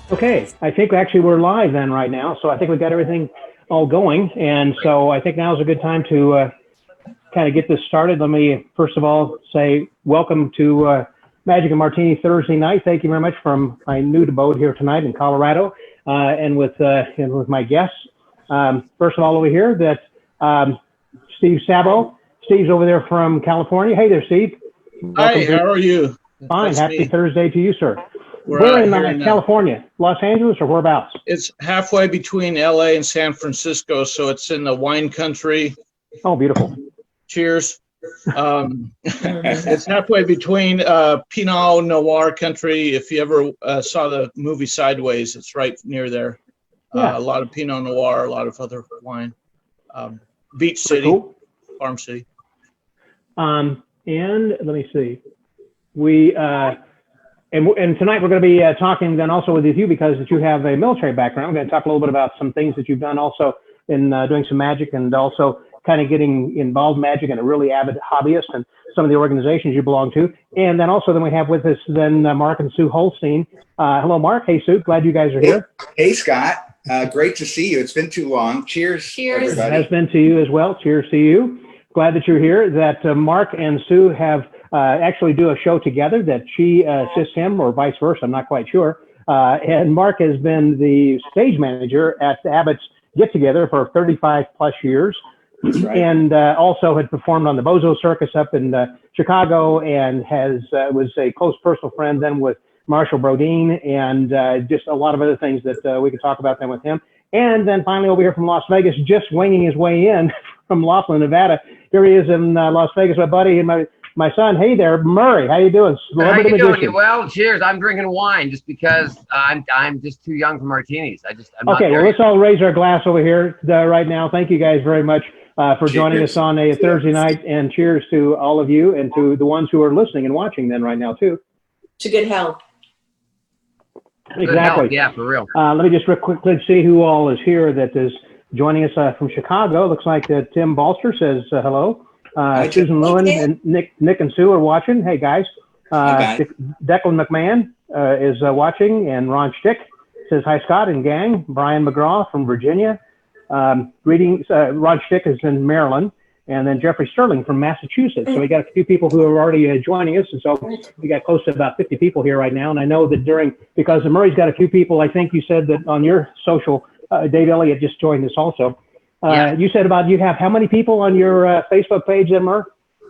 Okay, I think actually we're live then right now, so I think we've got everything all going, and so I think now is a good time to kind of get this started. Let me first of all say welcome to Magic and Martini Thursday night. Thank you very much from my new abode here tonight in Colorado, and with my guests. First of all, over here that Steve Sabo. Steve's over there from California. Hey there, Steve. Hi, how are you? Fine. That's Happy me. Thursday to you, sir. We're Where out in here in, California? Los Angeles or whereabouts? It's halfway between LA and San Francisco, so it's in the wine country. Oh, beautiful. Cheers. It's halfway between Pinot Noir country. If you ever saw the movie Sideways, it's right near there. Yeah. A lot of Pinot Noir, a lot of other wine. Beach City, cool. Farm City. And let me see. And tonight we're going to be talking then also with you because you have a military background. We're going to talk a little bit about some things that you've done also in doing some magic and also kind of getting involved in magic and a really avid hobbyist and some of the organizations you belong to. And then also we have with us then Mark and Sue Holstein. Hello, Mark. Hey, Sue. Glad you guys are here. Hey, Scott. Great to see you. It's been too long. Cheers. Cheers. Everybody. It has been to you as well. Cheers to you. Glad that you're here. That Mark and Sue have actually do a show together that she assists him or vice versa. I'm not quite sure. And Mark has been the stage manager at the Abbott's Get Together for 35 plus years. Right. And also had performed on the Bozo Circus up in Chicago and was a close personal friend then with Marshall Brodeen and just a lot of other things that we could talk about then with him. And then finally over here from Las Vegas, just winging his way in from Laughlin, Nevada. Here he is in Las Vegas, my buddy and my son. Hey there, Murray. How you doing? How you doing? Well, cheers. I'm drinking wine just because I'm just too young for martinis. I'm okay. Well, let's all raise our glass over here right now. Thank you guys very much for joining us on a Thursday night, and cheers to all of you and to the ones who are listening and watching then right now too. To good health. Exactly. Yeah, for real. Let me just real quickly see who all is here that is joining us from Chicago. Looks like Tim Balster says hello. Susan Lewin and Nick and Sue are watching. Hey, guys. Declan McMahon is watching, and Ron Stick says hi, Scott and gang. Brian McGraw from Virginia. Greetings. Ron Stick is in Maryland. And then Jeffrey Sterling from Massachusetts. So we got a few people who are already joining us. And so we got close to about 50 people here right now. And I know that because Murray's got a few people, I think you said that on your social, Dave Elliott just joined us also. Yeah. You said you have how many people on your Facebook page then, Murray?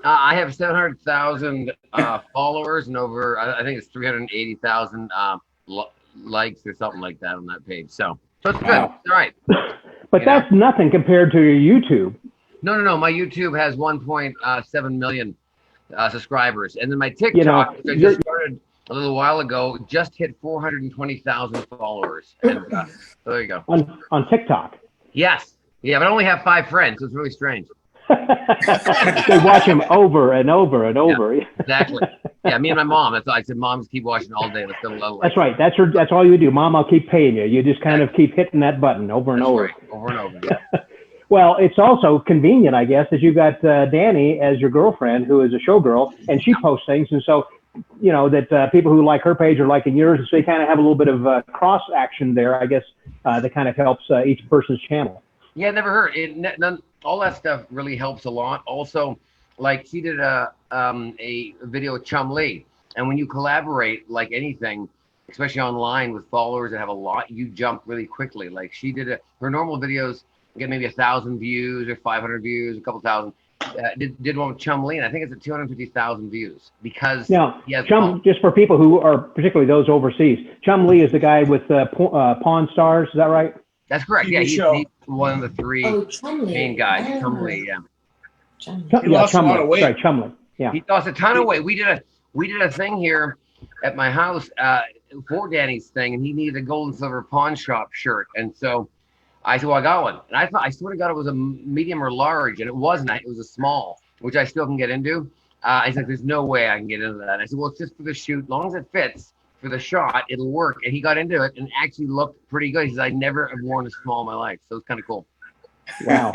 I have 700,000 followers and over, I think it's 380,000 likes or something like that on that page. So it's good. Wow. It's all right. But that's nothing compared to your YouTube. No. My YouTube has 1.7 million subscribers. And then my TikTok, which I just started a little while ago, just hit 420,000 followers. And so there you go. On TikTok? Yes. Yeah, but I only have 5 friends, so it's really strange. They watch him over and over and over. Yeah, exactly. Yeah, me and my mom. That's why I said, Mom, keep watching all day. Let's go level. That's right. That's all you do. Mom, I'll keep paying you. You just kind of keep hitting that button over and over. Right. Over and over, yeah. Well, it's also convenient, I guess, that you've got Danny as your girlfriend, who is a showgirl, and she posts things. And so, that people who like her page are liking yours. So you kind of have a little bit of cross action there, I guess, that kind of helps each person's channel. Yeah, never heard it. All that stuff really helps a lot. Also, like she did a video with Chum Lee, and when you collaborate, like anything, especially online with followers that have a lot, you jump really quickly. Like she did her normal videos get maybe 1,000 views or 500 views, a couple thousand. Did one with Chum Lee, and I think it's at 250,000 views because now Chum. Just for people who are particularly those overseas, Chum Lee is the guy with Pawn Stars. Is that right? That's correct. Yeah, he's one of the 3 main guys. Chum Lee, yeah. He lost a lot of weight. Sorry, Chum Lee. Yeah. He lost a ton of weight. We did a thing here at my house for Danny's thing, and he needed a gold and silver pawn shop shirt, and so I said, well, I got one. And I swear to God, it was a medium or large, and it wasn't. It was a small, which I still can get into. I said, there's no way I can get into that. And I said, well, it's just for the shoot. As long as it fits for the shot, it'll work. And he got into it and actually looked pretty good. He said, I never have worn a small in my life. So it's kind of cool. Wow.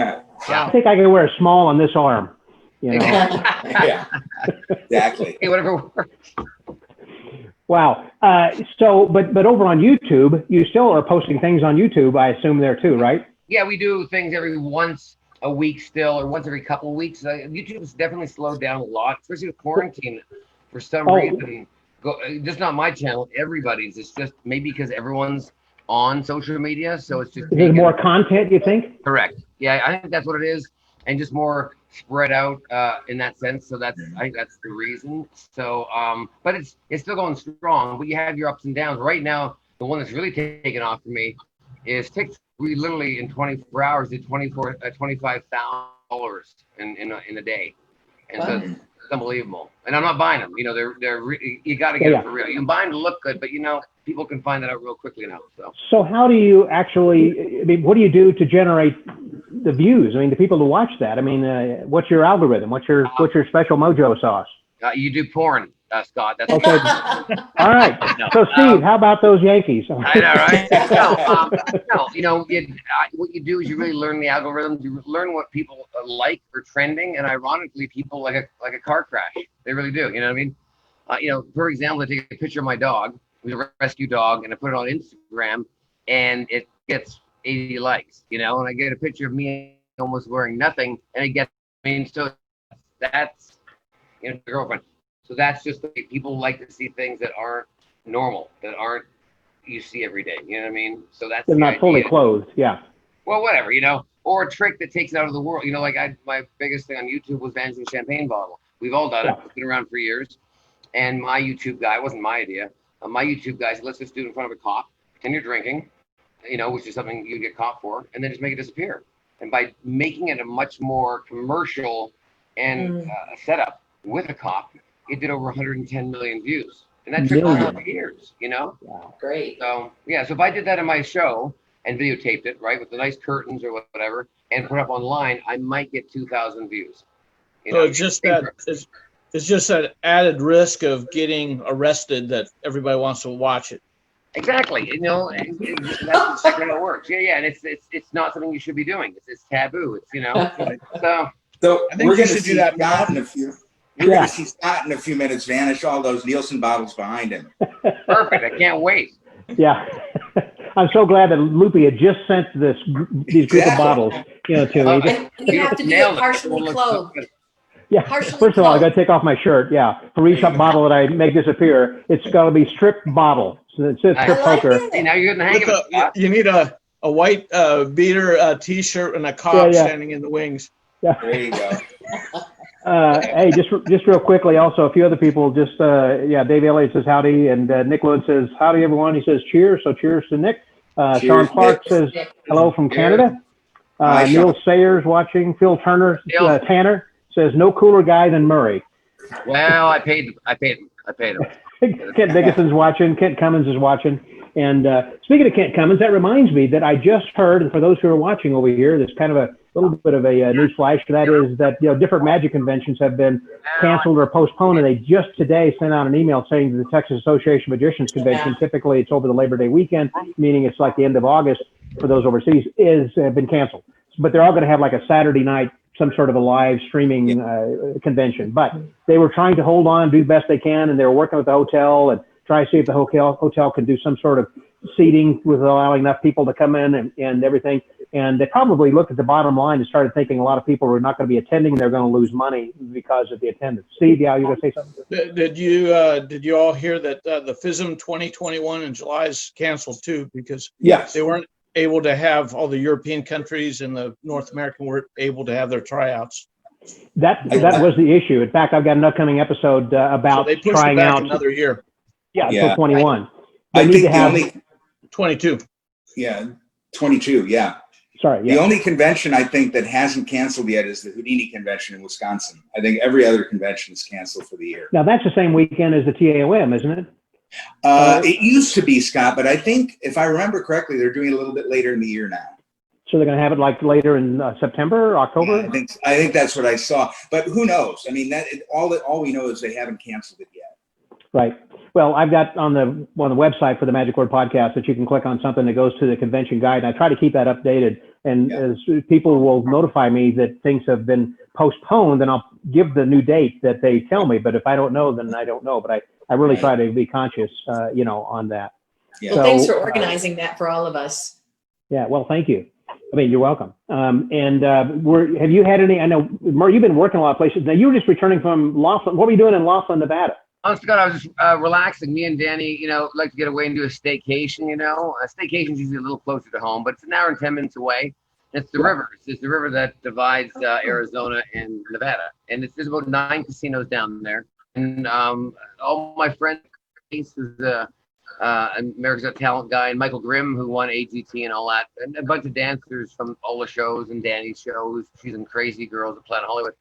Yeah. I think I can wear a small on this arm. Yeah, exactly. Hey, whatever works. Wow. But over on YouTube, you still are posting things on YouTube, I assume there too, right? Yeah, we do things every once a week still, or once every couple of weeks. YouTube has definitely slowed down a lot, especially with quarantine. For some reason, just not my channel, everybody's. It's just maybe because everyone's on social media, so it's just There's more content, you think? Correct. Yeah, I think that's what it is, and just more spread out in that sense. So I think that's the reason. So, but it's still going strong. But you have your ups and downs. Right now, the one that's really taken off for me is TikTok. We literally in 24 hours did $25,000 in a day, and so it's unbelievable. And I'm not buying them. You know, you got to get them for real. You can buy them to look good, but people can find that out real quickly now. So how do you actually? I mean, what do you do to generate the views? I mean, the people to watch that. I mean, what's your algorithm? What's your special mojo sauce? You do porn, Scott. That's okay. All right. So, Steve, how about those Yankees? I know, right? No, what you do is you really learn the algorithms. You learn what people like or trending, and ironically, people like a car crash. They really do. You know what I mean? For example, I take a picture of my dog. It was a rescue dog, and I put it on Instagram, and it gets 80 likes. And I get a picture of me almost wearing nothing, and it gets. So that's girlfriend. So that's just the way people like to see things that aren't normal, that aren't you see every day. You know what I mean? So that's they're not fully clothed. Yeah. Well, whatever, or a trick that takes it out of the world. My biggest thing on YouTube was managing a champagne bottle. We've all done it. It's been around for years. And my YouTube guy, it wasn't my idea. My YouTube guy said, let's just do it in front of a cop, pretend you're drinking, which is something you get caught for, and then just make it disappear. And by making it a much more commercial and setup with a cop, it did over 110 million views. And that took over years, Wow, great. So, so if I did that in my show and videotaped it, right, with the nice curtains or whatever, and put it up online, I might get 2,000 views. So it's just that added risk of getting arrested that everybody wants to watch it. Exactly. That's how it works. Yeah. And it's not something you should be doing. It's taboo. So I think we're going to do that Scott in a few. We're going to see Scott in a few minutes vanish all those Nielsen bottles behind him. Perfect. I can't wait. Yeah. I'm so glad that Loopy had just sent these group of bottles, to me. You have to do it partially clothed. Yeah. First of all, I got to take off my shirt. Yeah. For each bottle that I make disappear, it's got to be stripped bottle. So it says strip poker. Hey, now you're getting the hang of it. You need a white beater T-shirt and a cop standing in the wings. Yeah. There you go. Hey, just real quickly, also a few other people Dave Elliott says howdy, and Nick Lewin says howdy everyone. He says cheers, so cheers to Nick. Sean Clark says hello from Canada. Neil Sayers watching. Phil Turner, Tanner says no cooler guy than Murray. Well, I paid him. Kent Dickinson's watching. Kent Cummins is watching. And speaking of Kent Cummins, that reminds me that I just heard, and for those who are watching over here, there's kind of a little bit of a news flash. That is that different magic conventions have been canceled or postponed, and they just today sent out an email saying that the Texas Association of Magicians convention, typically it's over the Labor Day weekend, meaning it's like the end of August for those overseas, is been canceled. But they're all going to have like a Saturday night, some sort of a live streaming convention. But they were trying to hold on, do the best they can, and they were working with the hotel and try to see if the hotel can do some sort of seating with allowing enough people to come in and everything. And they probably looked at the bottom line and started thinking a lot of people were not going to be attending. They're going to lose money because of the attendance. Steve, you going to say something? Did you all hear that the FISM 2021 in July is canceled too because they weren't able to have all the European countries and the North American weren't able to have their tryouts. That was the issue. In fact, I've got an upcoming eback about they pushed trying it back out another year. until 21. I think the only 22. Yeah, 22. Yeah. Sorry. The only convention I think that hasn't canceled yet is the Houdini convention in Wisconsin. I think every other convention is canceled for the year. Now that's the same weekend as the TAOM, isn't it? It used to be, Scott, but I think if I remember correctly, they're doing it a little bit later in the year now. So they're going to have it like later in September, October? Yeah, I think that's what I saw, but who knows? I mean, all we know is they haven't canceled it yet. Right. Well, I've got on the website for the Magic Word podcast that you can click on something that goes to the convention guide. And I try to keep that updated. And as people will notify me that things have been postponed, then I'll give the new date that they tell me. But if I don't know, then I don't know. But I really Right. try to be conscious, on that. Yeah. Well, thanks for So, organizing that for all of us. Yeah, well, thank you. I mean, you're welcome. Have you had any? I know, Murray, you've been working a lot of places. Now, you were just returning from Laughlin. What were you doing in Laughlin, Nevada? Honest to God, I was just relaxing. Me and Danny, like to get away and do a staycation. A staycation's usually a little closer to home, but it's an hour and 10 minutes away. It's the river. It's the river that divides Arizona and Nevada, and there's about 9 casinos down there. And all my friends, is America's Got Talent guy, and Michael Grimm, who won AGT and all that, and a bunch of dancers from all the shows and Danny's shows. She's in Crazy Girls at Planet Hollywood.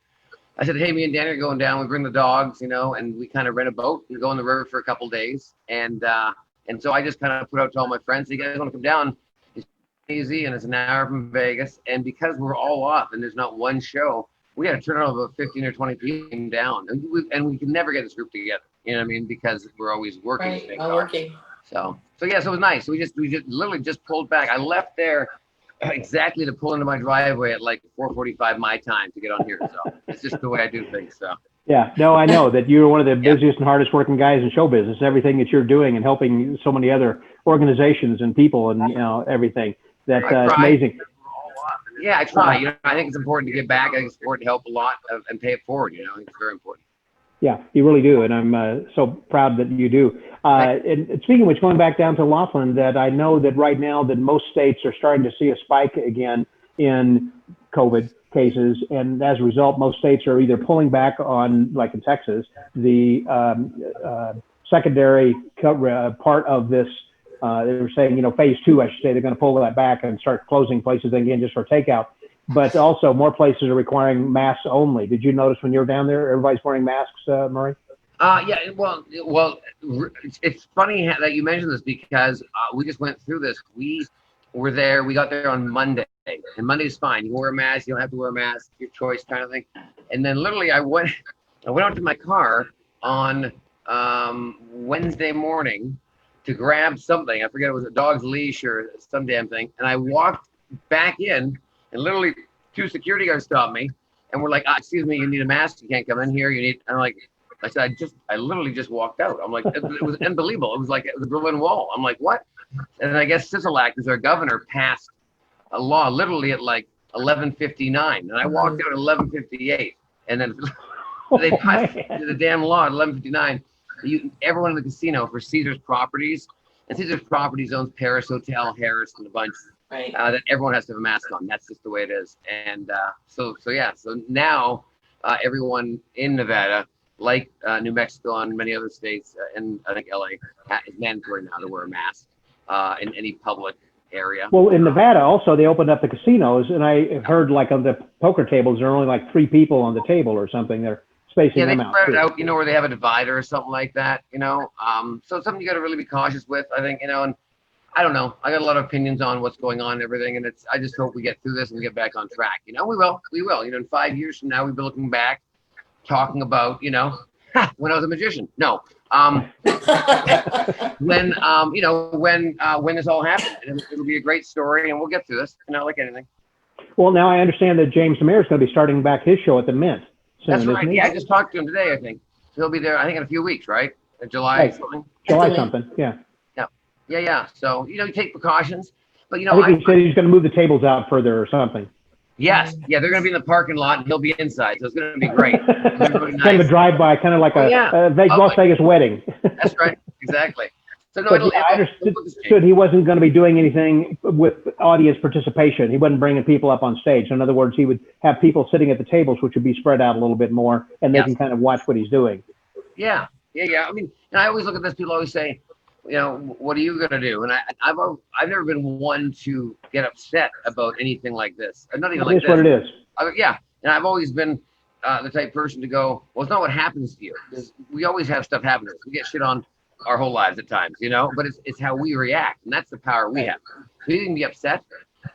I said, hey, me and Danny are going down. We bring the dogs, and we kind of rent a boat and go on the river for a couple days. And so I just kind of put out to all my friends, you guys want to come down? It's easy, and it's an hour from Vegas. And because we're all off and there's not one show, we had to turn out about 15 or 20 people down. And we can never get this group together, you know what I mean? Because we're always working. Right, all working. So yeah, so it was nice. We just literally just pulled back. I left there exactly to pull into my driveway at like 4:45 my time to get on here. So it's just the way I do things. So Yeah, no, I know that you're one of the busiest and hardest working guys in show business. Everything that you're doing and helping so many other organizations and people and everything. That's it's amazing. Yeah, I try. I think it's important to give back. I think it's important to help a lot and pay it forward. I think it's very important. Yeah, you really do, and I'm so proud that you do. And speaking of which, going back down to Laughlin, that I know that right now that most states are starting to see a spike again in COVID cases, and as a result, most states are either pulling back on, like in Texas, the secondary part of this. They were saying, phase 2, I should say, they're going to pull that back and start closing places again just for takeout. But also more places are requiring masks only. Did you notice when you were down there, everybody's wearing masks, Murray? Yeah, well, it's funny that you mentioned this because we just went through this. We were there. We got there on Monday, and Monday's fine. You can wear a mask. You don't have to wear a mask. Your choice, kind of thing. And then literally, I went out to my car on Wednesday morning to grab something. I forget, it was a dog's leash or some damn thing. And I walked back in, and literally 2 security guards stopped me, and were like, "Excuse me, you need a mask. You can't come in here. You need." And I'm like, I said, I literally just walked out. I'm like, it was unbelievable. It was like the Berlin Wall. I'm like, what? And I guess Sisolak, as our governor, passed a law literally at like 11:59, and I walked out at 11:58, and then they passed the damn law at 11:59. Everyone in the casino for Caesar's Properties, and Caesar's Properties owns Paris Hotel, Harris, and a bunch. Right. That everyone has to have a mask on. That's just the way it is. And so now everyone in Nevada, like New Mexico and many other states, and I think LA, is mandatory now to wear a mask in any public area. Well, in Nevada also, they opened up the casinos, and I heard like on the poker tables, there are only like 3 people on the table or something. They're spacing them out. Yeah, they spread it out, where they have a divider or something like that, So it's something you got to really be cautious with, I think, and I don't know. I got a lot of opinions on what's going on and everything, and I just hope we get through this and we get back on track. We will. In 5 years from now, we'll be looking back, talking about, when I was a magician. No, when this all happened, and it'll be a great story, and we'll get through this. Like anything. Well, now I understand that James Samir is going to be starting back his show at the Mint soon. That's right. Isn't he? Yeah, I just talked to him today. I think he'll be there. I think in a few weeks, right? July something. July something. Yeah. Yeah. So, you take precautions, but I think he said he's going to move the tables out further or something. Yes. Yeah. They're going to be in the parking lot and he'll be inside. So it's going to be great. Really nice. Kind of a drive-by, kind of like a Las Vegas wedding. That's right. Exactly. So no, I understood he wasn't going to be doing anything with audience participation. He wasn't bringing people up on stage. In other words, he would have people sitting at the tables, which would be spread out a little bit more, and they can kind of watch what he's doing. Yeah. I mean, and I always look at this. People always say, what are you going to do? And I've never been one to get upset about anything like this. Not even like this. That's what it is. And I've always been the type person to go, well, it's not what happens to you. We always have stuff happen to us. We get shit on our whole lives at times, but it's how we react. And that's the power we have. So you can be upset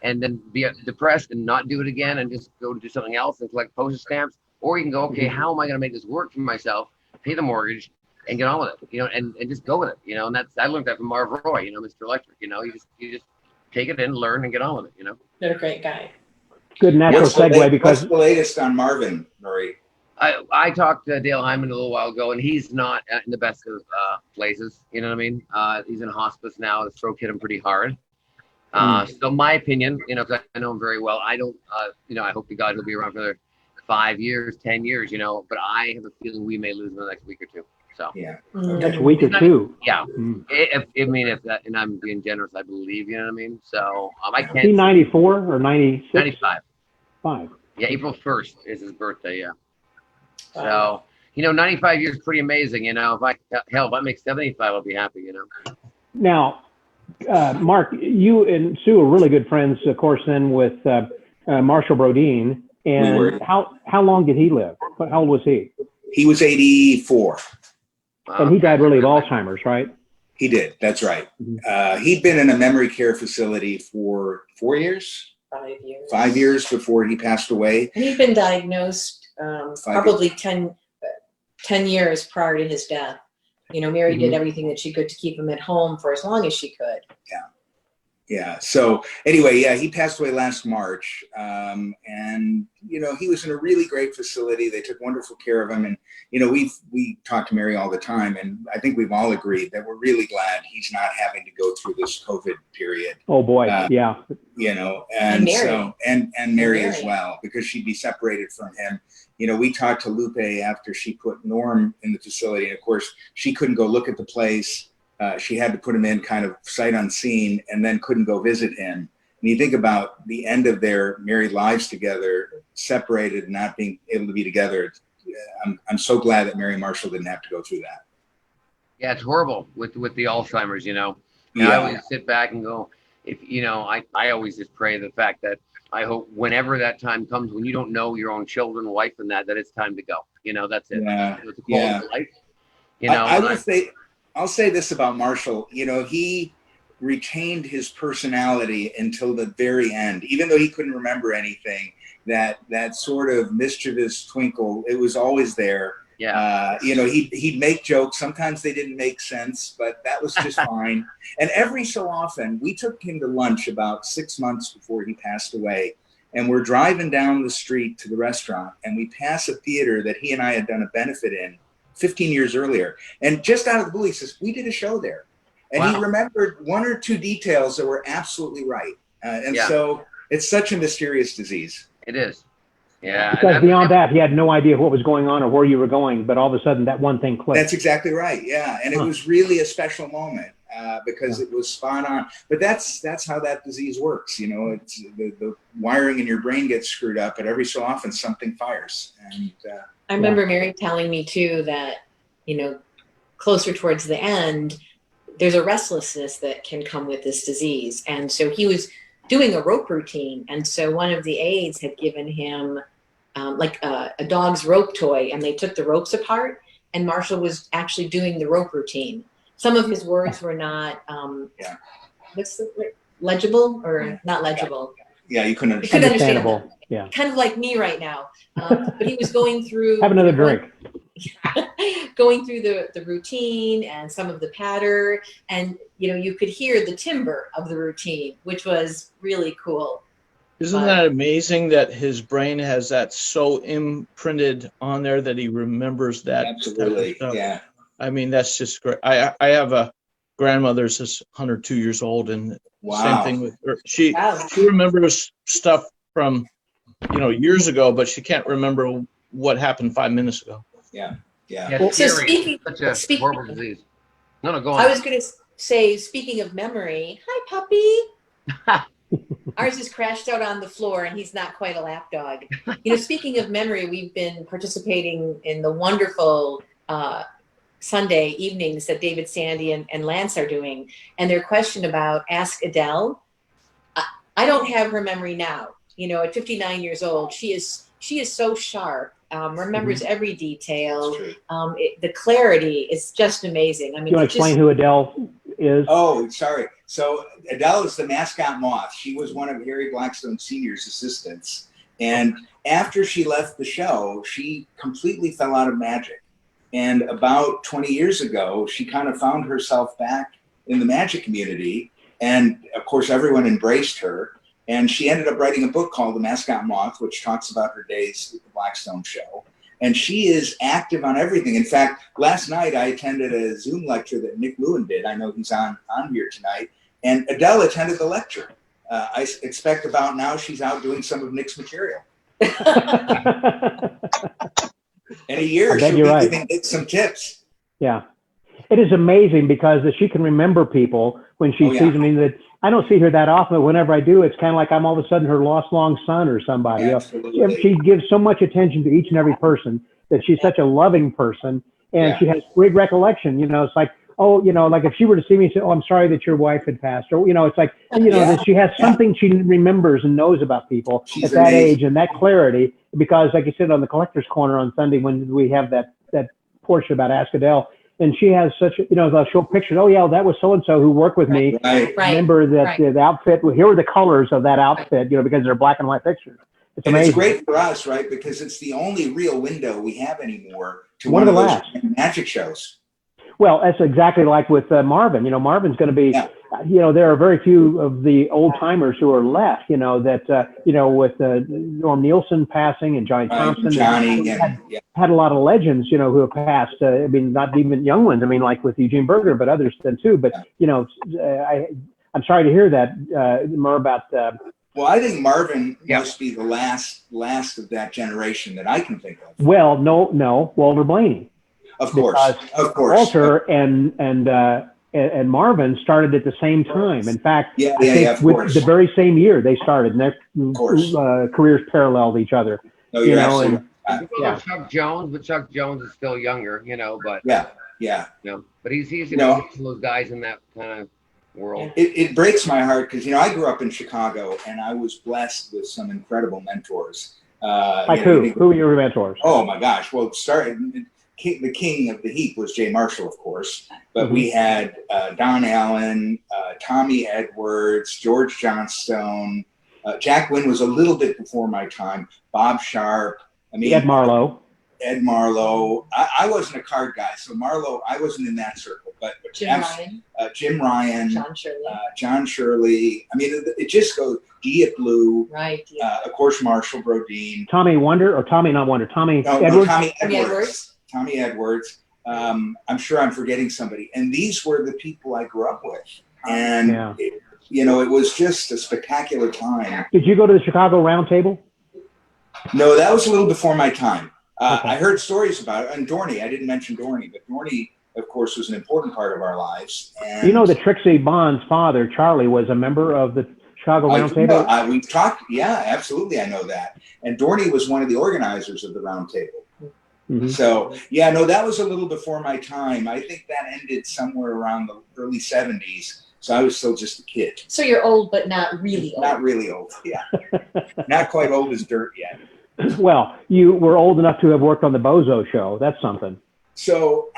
and then be depressed and not do it again and just go do something else and collect postage stamps. Or you can go, okay, how am I going to make this work for myself, pay the mortgage, and get on with it, and just go with it, and I learned that from Marv Roy, Mr. Electric, you just take it in, learn, and get on with it, They're a great guy. Good natural segue because what's the latest on Marvin, Murray? I talked to Dale Hyman a little while ago, and he's not in the best of places. You know what I mean? He's in hospice now. The stroke hit him pretty hard. So my opinion, 'cause I know him very well. I don't, I hope to God he'll be around for another 5 years, 10 years. But I have a feeling we may lose him in the next week or two. So Yeah. Next week or two. yeah, Mm. if that, and I'm being generous, I believe. You know what I mean? So I Is can't. he 94 or 96? 95. 5. Yeah, April 1st is his birthday. Yeah. Wow. So 95 years is pretty amazing. If I make 75, I'll be happy. Now, Mark, you and Sue are really good friends, of course, then with Marshall Brodeen. And We were. how long did he live? How old was he? He was 84. And he died really of Alzheimer's, right? He did. That's right. Mhm. He'd been in a memory care facility for 4 years, 5 years. 5 years before he passed away. And he'd been diagnosed 5 probably 10 years prior to his death. Mary did Mhm. everything that she could to keep him at home for as long as she could. Yeah. So anyway, yeah, he passed away last March. And, he was in a really great facility. They took wonderful care of him. And, we talk to Mary all the time. And I think we've all agreed that we're really glad he's not having to go through this COVID period. Oh, boy. Yeah. And Mary. so, and Mary as Mary. well, because she'd be separated from him. We talked to Lupe after she put Norm in the facility. And of course, she couldn't go look at the place. She had to put him in kind of sight unseen and then couldn't go visit him. And you think about the end of their married lives together, separated, and not being able to be together. I'm so glad that Mary Marshall didn't have to go through that. Yeah, it's horrible with the Alzheimer's. And Yeah. I always sit back and go, I always just pray the fact that I hope whenever that time comes, when you don't know your own children, wife, and that it's time to go. That's it. Yeah. It's a quality of life. I will say, I'll say this about Marshall. He retained his personality until the very end, even though he couldn't remember anything. That sort of mischievous twinkle, it was always there. Yeah. He'd make jokes. Sometimes they didn't make sense, but that was just fine. And every so often, we took him to lunch about 6 months before he passed away. And we're driving down the street to the restaurant, and we pass a theater that he and I had done a benefit in 15 years earlier. And just out of the blue, he says, we did a show there. And Wow. he remembered one or two details that were absolutely right. So it's such a mysterious disease. It is. Yeah. Because beyond that, he had no idea what was going on or where you were going, but all of a sudden that one thing clicked. That's exactly right. Yeah. And it was really a special moment because it was spot on. But that's how that disease works. It's the wiring in your brain gets screwed up, but every so often something fires. And I remember Mary telling me too that, closer towards the end, there's a restlessness that can come with this disease. And so he was doing a rope routine. And so one of the aides had given him a dog's rope toy, and they took the ropes apart, and Marshall was actually doing the rope routine. Some of his words were not, legible or not legible. Yeah, you couldn't You couldn't understand. understand Understandable. Yeah. Kind of like me right now. But he was going through. Have another drink. Going through the routine and some of the patter, and you could hear the timbre of the routine, which was really cool. Isn't that amazing that his brain has that so imprinted on there that he remembers that? Absolutely. Stuff? Yeah. I mean, that's just great. I have a grandmother that's 102 years old, and Wow. same thing with her. She Wow. remembers stuff from years ago, but she can't remember what happened 5 minutes ago. Yeah. Yeah. Yeah, So it's scary. speaking- Such a speaking- horrible disease. No, go on. I was going to say, speaking of memory, hi puppy. Ours is crashed out on the floor, and he's not quite a lap dog. Speaking of memory, we've been participating in the wonderful Sunday evenings that David, Sandy, and Lance are doing. And their question about Ask Adele, I don't have her memory now. At 59 years old, she is so sharp. Remembers every detail. The clarity is just amazing. I mean, You want to explain who Adele is? Oh, sorry. So Adele is the mascot moth. She was one of Harry Blackstone Sr.'s assistants. And after she left the show, she completely fell out of magic. And about 20 years ago, she kind of found herself back in the magic community. And of course, everyone embraced her. And she ended up writing a book called The Mascot Moth, which talks about her days at the Blackstone show. And she is active on everything. In fact, last night I attended a Zoom lecture that Nick Lewin did. I know he's on here tonight. And Adele attended the lecture. I expect about now she's out doing some of Nick's material. In a year, she'll be giving Nick some tips. Yeah. It is amazing because she can remember people when she sees them. I mean, that I don't see her that often, but whenever I do, it's kind of like I'm all of a sudden her lost long son or somebody. Absolutely. She gives so much attention to each and every person that she's such a loving person, and she has great recollection. You know, it's like, oh, you know, like if she were to see me and say, oh, I'm sorry that your wife had passed, or, you know, it's like, you know, that she has something she remembers and knows about people at that age and that clarity, because like you said on the Collector's Corner on Sunday, when we have that portion about Ask Adele, and she has such a, you know, they'll show pictures. Oh yeah, that was so-and-so who worked with me. Remember that the outfit, well, here were the colors of that outfit, you know, because they're black and white pictures. It's amazing. It's great for us, right? Because it's the only real window we have anymore to one of those magic shows. Well, that's exactly like with Marvin. You know, Marvin's going to be, you know, there are very few of the old timers who are left, you know, that, you know, with Norm Nielsen passing and Johnny Thompson. Johnny, had a lot of legends, you know, who have passed. I mean, not even young ones. I mean, like with Eugene Berger, but others then too. But, you know, I'm sorry to hear that, more about. Well, I think Marvin must be the last of that generation that I can think of. Well, no, Walter Blaney. Of course. Walter and Marvin started at the same time. In fact, I think with the very same year they started, and their careers paralleled each other. No, you're absolutely right. Chuck Jones, but Chuck Jones is still younger, you know. But you know, but he's you know, one of those guys in that kind of world. It breaks my heart because, you know, I grew up in Chicago and I was blessed with some incredible mentors. Like who? Who were your mentors? Oh my gosh! Well, the king of the heap was Jay Marshall, of course, but we had Don Allen, Tommy Edwards, George Johnstone, Jack Wynn was a little bit before my time, Bob Sharp, I mean, Ed Marlowe. I wasn't a card guy, so Marlowe, I wasn't in that circle, but Jim Ryan, John Shirley. I mean, it just goes, Diet Blue, of course, Marshall Brodeen. Tommy Edwards. Tommy Edwards. I'm sure I'm forgetting somebody. And these were the people I grew up with. And, you know, it was just a spectacular time. Did you go to the Chicago Round Table? No, that was a little before my time. I heard stories about it. And Dorney, I didn't mention Dorney, but Dorney, of course, was an important part of our lives. And, you know that Trixie Bond's father, Charlie, was a member of the Chicago Round Table? We've talked, absolutely, I know that. And Dorney was one of the organizers of the Round Table. So, that was a little before my time. I think that ended somewhere around the early 70s. So I was still just a kid. So you're old, but not really old. Not really old, Not quite old as dirt yet. Well, you were old enough to have worked on the Bozo show. That's something. So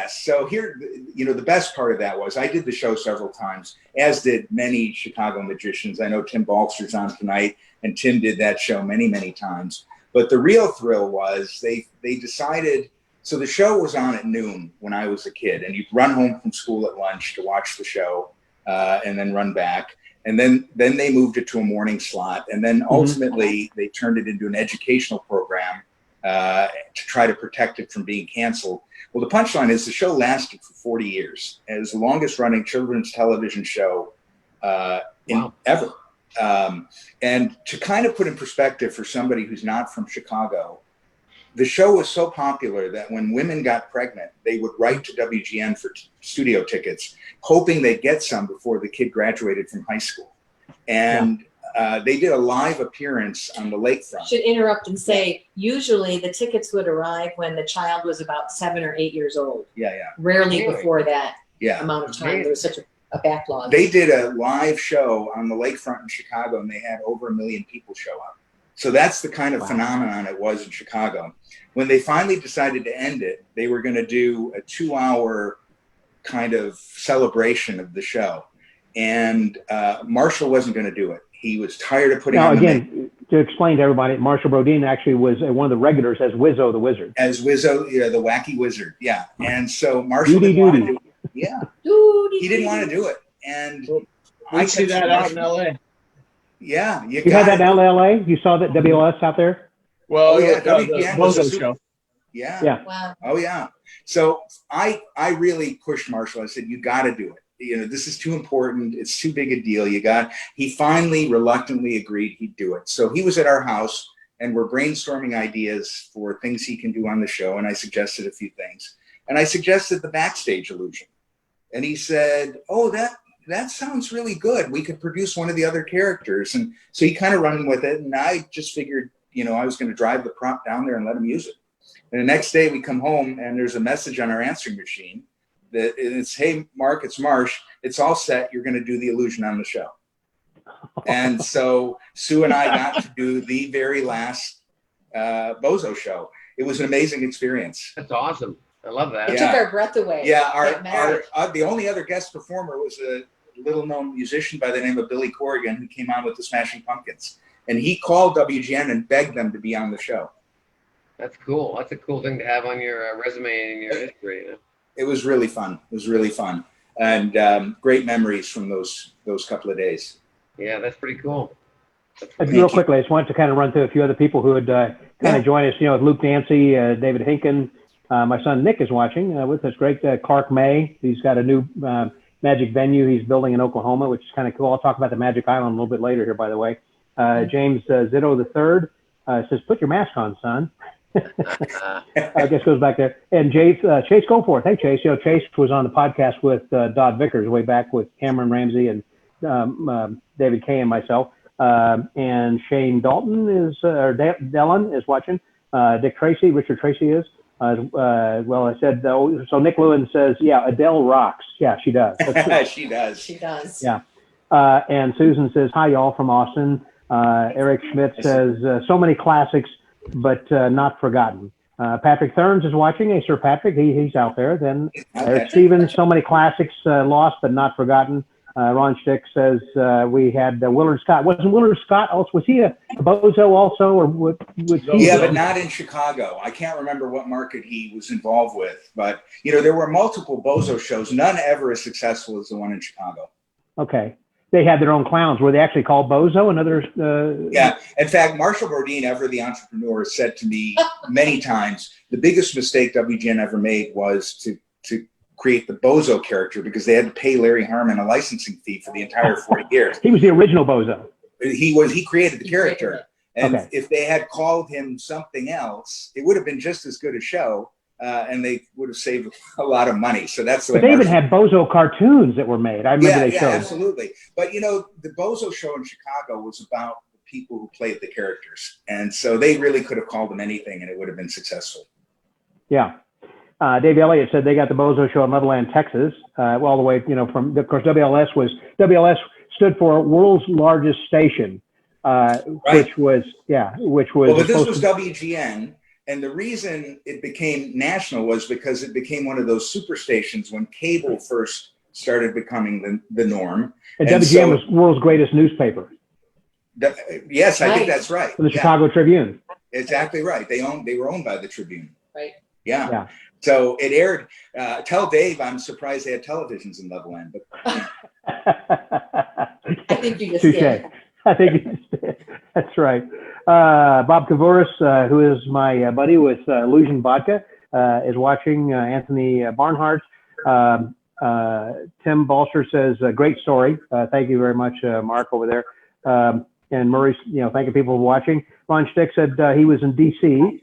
So here, you know, the best part of that was I did the show several times, as did many Chicago magicians. I know Tim Baltzer's on tonight, and Tim did that show many, many times. But the real thrill was they decided, so the show was on at noon when I was a kid, and you'd run home from school at lunch to watch the show and then run back. And then they moved it to a morning slot. And then ultimately they turned it into an educational program to try to protect it from being canceled. Well, the punchline is the show lasted for 40 years. It was the longest running children's television show ever. And to kind of put in perspective for somebody who's not from Chicago, the show was so popular that when women got pregnant, they would write to WGN for studio tickets, hoping they'd get some before the kid graduated from high school. And they did a live appearance on the lakefront. Should interrupt and say, usually the tickets would arrive when the child was about 7 or 8 years old. Rarely before that amount of time. There was such a backlog. They did a live show on the lakefront in Chicago, and they had over 1 million people show up. So that's the kind of phenomenon it was in Chicago. When they finally decided to end it, they were going to do a 2-hour kind of celebration of the show. And Marshall wasn't going to do it. He was tired of putting on again, to explain to everybody, Marshall Brodeen actually was one of the regulars as Wizzo the Wizard. As Wizzo, the wacky wizard, And so Marshall didn't want to do it. He didn't want to do it. And I see that out in L.A. Yeah. You had that in LA? You saw that WLS out there? Well, the Bozo show. Yeah. Yeah. Wow. Oh yeah. So I really pushed Marshall. I said, you got to do it. You know, this is too important. It's too big a deal. He finally reluctantly agreed he'd do it. So he was at our house and we're brainstorming ideas for things he can do on the show. And I suggested a few things. And I suggested the backstage illusion. And he said, oh, that sounds really good. We could produce one of the other characters. And so he kind of ran with it. And I just figured, you know, I was going to drive the prop down there and let him use it. And the next day we come home and there's a message on our answering machine that it's, hey, Mark, it's Marsh. It's all set. You're going to do the illusion on the show. And so Sue and I got to do the very last Bozo show. It was an amazing experience. That's awesome. I love that. It took our breath away. Yeah, the only other guest performer was a little-known musician by the name of Billy Corrigan who came on with the Smashing Pumpkins. And he called WGN and begged them to be on the show. That's cool. That's a cool thing to have on your resume and your history. You know? It was really fun. It was really fun. And great memories from those couple of days. Yeah, that's pretty cool. Real quickly, I just wanted to kind of run through a few other people who would kind of join us, you know, Luke Dancy, David Hinken. My son Nick is watching with us. Great. Clark May, he's got a new magic venue he's building in Oklahoma, which is kind of cool. I'll talk about the Magic Island a little bit later here, by the way. James Zitto III says, put your mask on, son. I guess goes back there. And Chase Goforth. Hey, Chase. You know, Chase was on the podcast with Dodd Vickers way back with Cameron Ramsey and David Kay and myself. And Shane Dalton Dellon is watching. Dick Tracy, Richard Tracy is. Well, I said, so Nick Lewin says, yeah, Adele rocks. Yeah, she does. She does. She does. Yeah. And Susan says, hi, y'all from Austin. Eric Schmidt says, so many classics, but not forgotten. Patrick Thurns is watching. Hey, Sir Patrick, he's out there. Then Eric Stevens, so many classics lost, but not forgotten. Ron Stick says we had Willard Scott. Wasn't Willard Scott also? Was he a bozo also, or was he? Yeah, but not in Chicago. I can't remember what market he was involved with, but you know there were multiple bozo shows, none ever as successful as the one in Chicago. Okay, they had their own clowns. Were they actually called bozo? And others? Yeah, in fact, Marshall Brodeen, ever the entrepreneur, said to me many times, the biggest mistake WGN ever made was to create the bozo character because they had to pay Larry Harmon a licensing fee for the entire 40 years. He was the original bozo. He created the character. And okay. If they had called him something else, it would have been just as good a show, and they would have saved a lot of money. So that's the way. But they even had bozo cartoons that were made. I remember they showed. Yeah, absolutely. But you know, the bozo show in Chicago was about the people who played the characters, and so they really could have called them anything, and it would have been successful. Yeah. Dave Elliott said they got the Bozo Show in Levelland, Texas, all the way, you know, from, of course, WLS stood for World's Largest Station, which was. Well, but this was WGN, and the reason it became national was because it became one of those super stations when cable first started becoming the norm. And WGN was world's greatest newspaper. Yes, I think that's right. The Chicago Tribune. Exactly right. They were owned by the Tribune. Right. Yeah. So it aired. Tell Dave I'm surprised they had televisions in Levelland. But I think you just Touché. did. I think you just did. That's right. Bob Kavoris, who is my buddy with Illusion Vodka, is watching. Anthony Barnhart. Tim Balser says, great story. Thank you very much, Mark, over there. And Murray, thanking people for watching. Ron Stick said he was in D.C.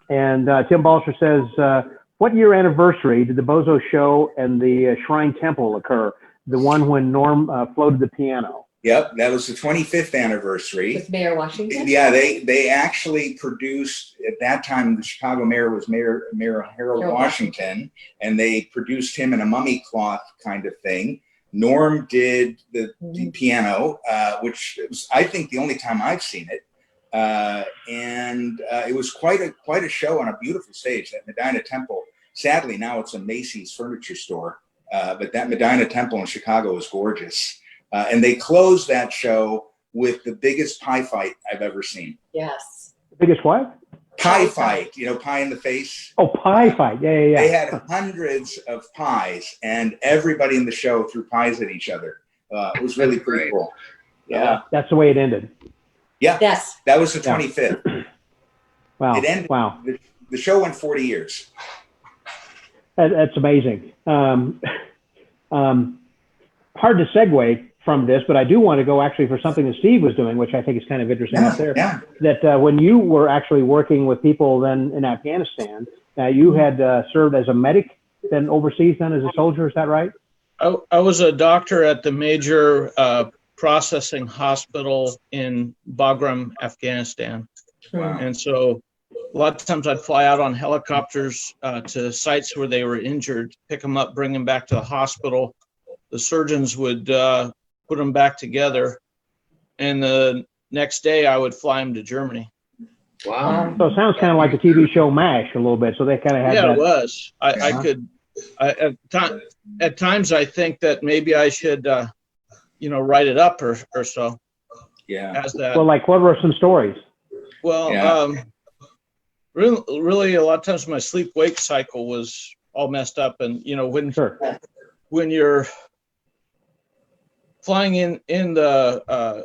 And Tim Balser says, what year anniversary did the Bozo Show and the Shrine Temple occur? The one when Norm floated the piano. Yep, that was the 25th anniversary. With Mayor Washington? Yeah, they actually produced, at that time, the Chicago mayor was Mayor Harold Washington, and they produced him in a mummy cloth kind of thing. Norm did the piano, which was, I think, the only time I've seen it. And it was quite a show on a beautiful stage, that Medina Temple. Sadly, now it's a Macy's furniture store, but that Medina Temple in Chicago is gorgeous. And they closed that show with the biggest pie fight I've ever seen. Yes. The biggest what? Pie fight, pie in the face. Oh, pie fight. Yeah. They had hundreds of pies, and everybody in the show threw pies at each other. It was really pretty cool. Yeah. That's the way it ended. Yeah. Yes. That was the 25th. Wow. It ended. Wow. The show went 40 years. That's amazing. Hard to segue from this, but I do want to go actually for something that Steve was doing, which I think is kind of interesting up there. Yeah. That when you were actually working with people then in Afghanistan, you had served as a medic then overseas then as a soldier, is that right? I was a doctor at the major processing hospital in Bagram, Afghanistan. Wow. And so a lot of times I'd fly out on helicopters to sites where they were injured, pick them up, bring them back to the hospital. The surgeons would put them back together. And the next day I would fly them to Germany. Wow. So it sounds kind of like the TV show MASH a little bit. So they kind of had that. It was. At times I think that maybe I should, write it up or so. Yeah. As that. Well, like what were some stories? Well, really, a lot of times my sleep-wake cycle was all messed up, and when you're flying in the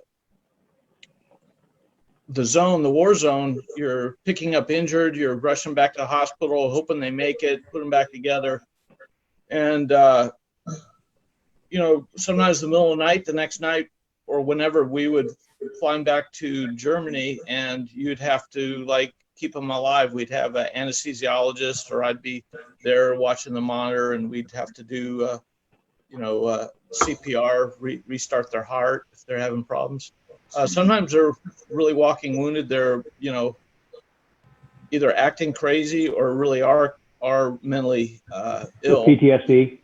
zone, the war zone, you're picking up injured, you're rushing back to the hospital, hoping they make it, put them back together, and sometimes the middle of the night, the next night, or whenever we would fly them back to Germany, and you'd have to keep them alive. We'd have an anesthesiologist, or I'd be there watching the monitor, and we'd have to do, CPR, restart their heart if they're having problems. Sometimes they're really walking wounded. They're, either acting crazy or really are mentally ill. PTSD.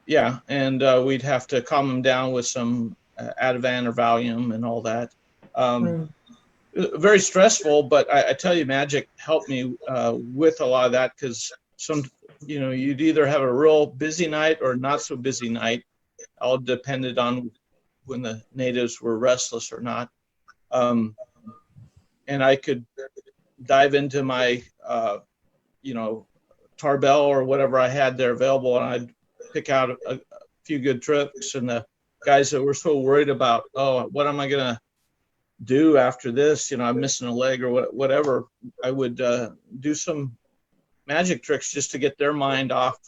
Yeah, and we'd have to calm them down with some Ativan or Valium and all that. Very stressful, but I tell you, magic helped me with a lot of that, because you'd either have a real busy night or not so busy night. All depended on when the natives were restless or not. And I could dive into my, Tarbell or whatever I had there available, and I'd pick out a few good tricks. And the guys that were so worried about, what am I going to do after this? I'm missing a leg or whatever. I would do some magic tricks just to get their mind off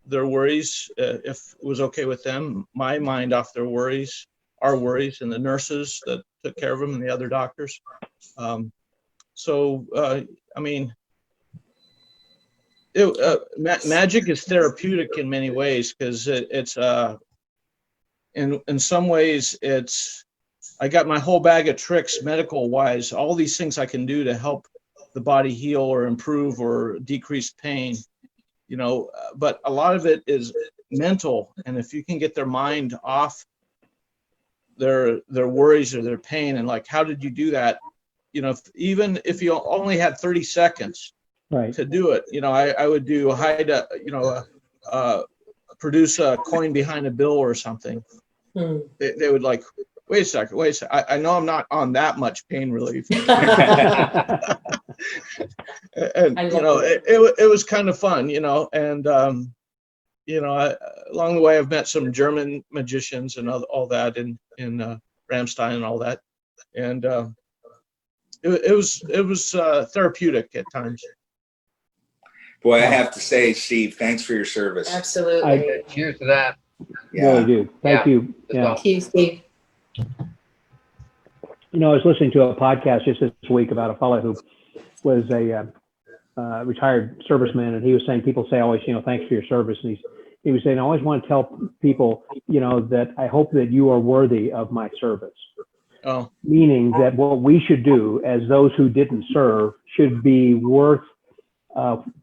their worries, if it was okay with them, my mind off their worries, our worries, and the nurses that took care of them and the other doctors. Magic is therapeutic in many ways, because it's in some ways I got my whole bag of tricks medical wise, all these things I can do to help the body heal or improve or decrease pain, but a lot of it is mental. And if you can get their mind off their worries or their pain, and how did you do that? Even if you only had 30 seconds to do it, I would do produce a coin behind a bill or something. They would wait a second. I know I'm not on that much pain relief. And it was kind of fun, and along the way I've met some German magicians and all that in Ramstein and all that, and it was therapeutic at times. Boy, I have to say, Steve, thanks for your service. Absolutely. Cheers to that. Yeah. Really do. Thank you. Yeah. Thank you, Steve. I was listening to a podcast just this week about a fellow who was a retired serviceman, and he was saying people say always, thanks for your service. And he was saying, I always want to tell people, that I hope that you are worthy of my service. Oh. Meaning that what we should do as those who didn't serve should be worth,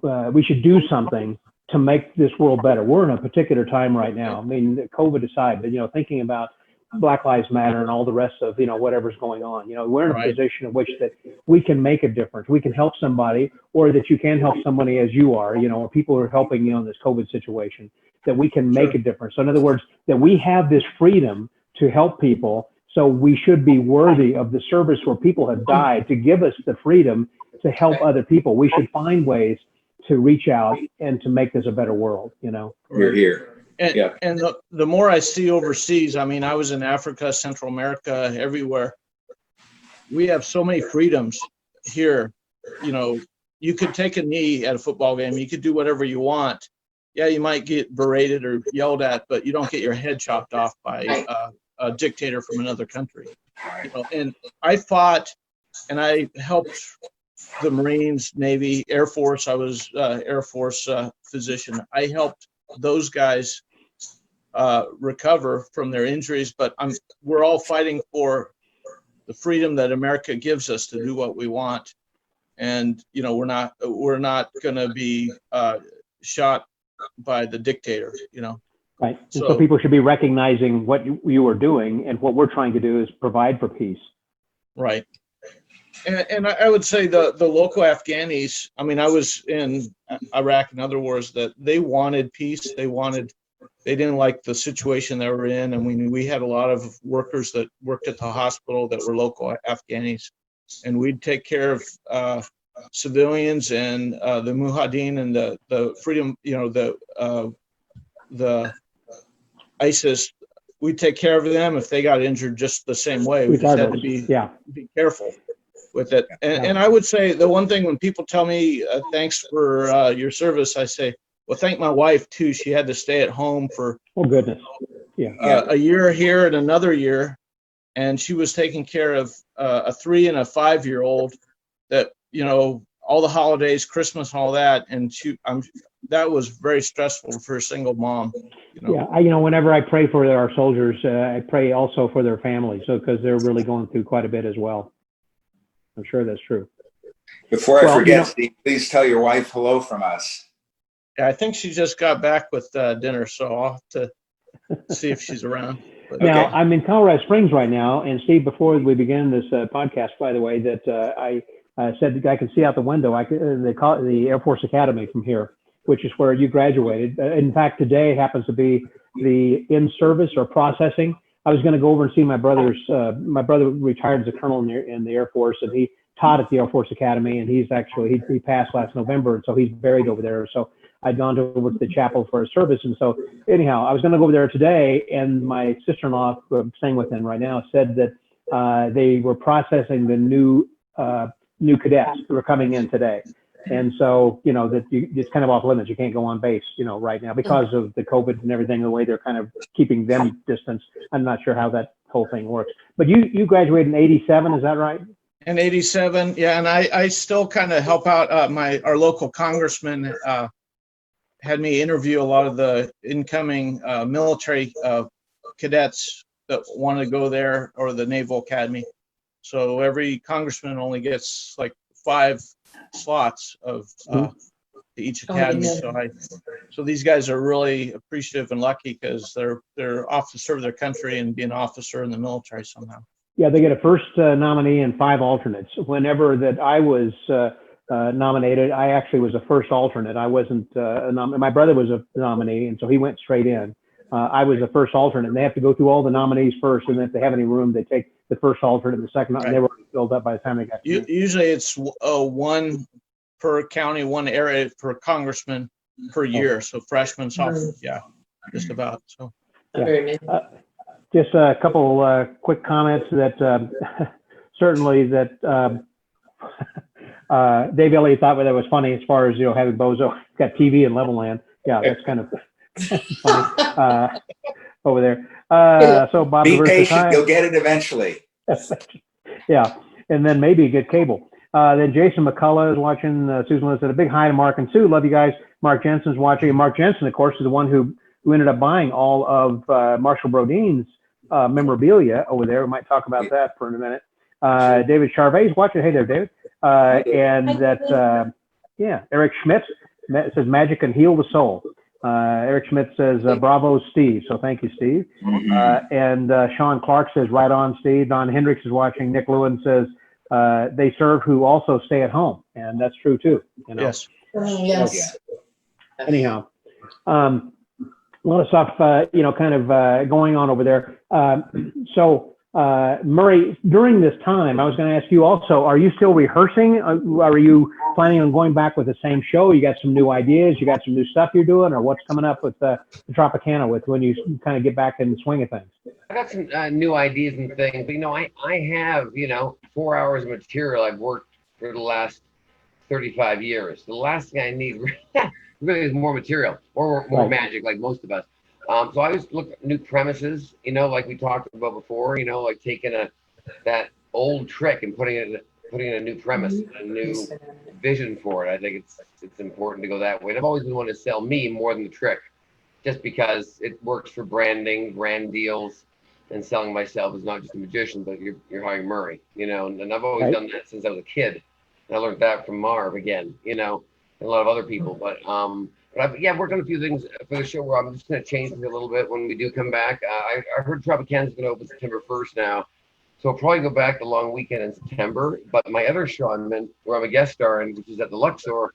we should do something to make this world better. We're in a particular time right now. COVID aside, but, thinking about Black Lives Matter and all the rest of, whatever's going on, we're in a position in which that we can make a difference. We can help somebody, or that you can help somebody as you are, or people are helping you in this COVID situation, that we can make a difference. So in other words, that we have this freedom to help people. So we should be worthy of the service where people have died to give us the freedom to help other people. We should find ways to reach out and to make this a better world, We're here. And the more I see overseas, I was in Africa, Central America, everywhere. We have so many freedoms here you know, you could take a knee at a football game. You could do whatever you want. Yeah, you might get berated or yelled at, but you don't get your head chopped off by a dictator from another country. You know, and I fought and I helped the Marines, Navy, Air Force. I was Air Force physician. I helped those guys recover from their injuries, but we're all fighting for the freedom that America gives us to do what we want. And, you know, we're not going to be shot by the dictator, you know. Right. And so people should be recognizing what you are doing, and what we're trying to do is provide for peace. Right. And I would say the local Afghanis, I mean, I was in Iraq and other wars, that they wanted peace. They didn't like the situation they were in. And we had a lot of workers that worked at the hospital that were local Afghanis, and we'd take care of civilians and the Mujahideen and the freedom, you know, the ISIS. We'd take care of them if they got injured just the same way. We just had to be careful with it. And I would say the one thing when people tell me thanks for your service, I say, well, thank my wife too. She had to stay at home for a year here and another year, and she was taking care of a 3 and a 5-year-old that, you know, all the holidays, Christmas, all that, and that was very stressful for a single mom. You know? Yeah, whenever I pray for our soldiers, I pray also for their families, because they're really going through quite a bit as well. I'm sure that's true. Before I forget, Steve, please tell your wife hello from us. Yeah, I think she just got back with dinner, so I'll have to see if she's around. But, now, I'm in Colorado Springs right now, and Steve, before we begin this podcast, by the way, that I said that I can see out the window. They call it the Air Force Academy from here, which is where you graduated. In fact, today happens to be the in-service or processing. I was going to go over and see my brother's. My brother retired as a colonel in the Air Force, and he taught at the Air Force Academy, and he passed last November, and so he's buried over there. So I'd gone over to the chapel for a service, and so anyhow, I was going to go over there today, and my sister-in-law, who I'm staying with him right now, said that they were processing the new cadets who are coming in today. And so, it's kind of off limits. You can't go on base, right now because of the COVID and everything, the way they're kind of keeping them distance. I'm not sure how that whole thing works. But you graduated in 87, is that right? In 87, yeah. And I still kind of help out. Our local congressman had me interview a lot of the incoming military cadets that want to go there, or the Naval Academy. So every congressman only gets like 5 slots of each academy. So these guys are really appreciative and lucky, because they're off to serve their country and be an officer in the military somehow. Yeah, they get a first nominee and 5 alternates. Whenever that I was nominated, I actually was a first alternate. I wasn't a nominee. My brother was a nominee, and so he went straight in. I was a first alternate, and they have to go through all the nominees first, and then if they have any room, they take the first alternate, the second, and they were filled up by the time they got to me. Usually it's 1 per county, 1 area per congressman per year. So freshman, sophomore, just about. So just a couple quick comments that certainly that Dave Elliott thought that was funny, as far as having Bozo got TV in Levelland. Yeah, that's kind of funny over there. So Bob, be patient, you'll get it eventually. Yeah, and then maybe get cable. Then Jason McCullough is watching. Susan said a big hi to Mark and Sue. Love you guys. Mark Jensen's watching. And Mark Jensen, of course, is the one who ended up buying all of Marshall Brodeen's memorabilia over there. We might talk about that for a minute. David Charvet is watching. Hey there, David. And that, Eric Schmidt says magic can heal the soul. Eric Schmidt says, bravo, Steve. So thank you, Steve. And Sean Clark says, right on, Steve. Don Hendricks is watching. Nick Lewin says, they serve who also stay at home. And that's true, too. Yes. Yes. Anyhow, a lot of stuff, kind of going on over there. Murray, during this time, I was going to ask you also, are you still rehearsing? Are you planning on going back with the same show? You got some new ideas? You got some new stuff you're doing? Or what's coming up with the Tropicana with when you kind of get back in the swing of things? I got some new ideas and things. But, I have, 4 hours of material I've worked for the last 35 years. The last thing I need really is more material or more magic, like most of us. So I always look at new premises, like we talked about before, like taking that old trick and putting in a new premise, a new vision for it. I think it's important to go that way. And I've always been one to sell me more than the trick, just because it works for branding, brand deals, and selling myself as not just a magician, but you're hiring Murray, and I've always done that since I was a kid. And I learned that from Marv again, and a lot of other people. But I've worked on a few things for the show where I'm just going to change things a little bit when we do come back. I heard Tropicana's going to open September 1st now. So I'll probably go back the long weekend in September. But my other show where I'm a guest star in, which is at the Luxor,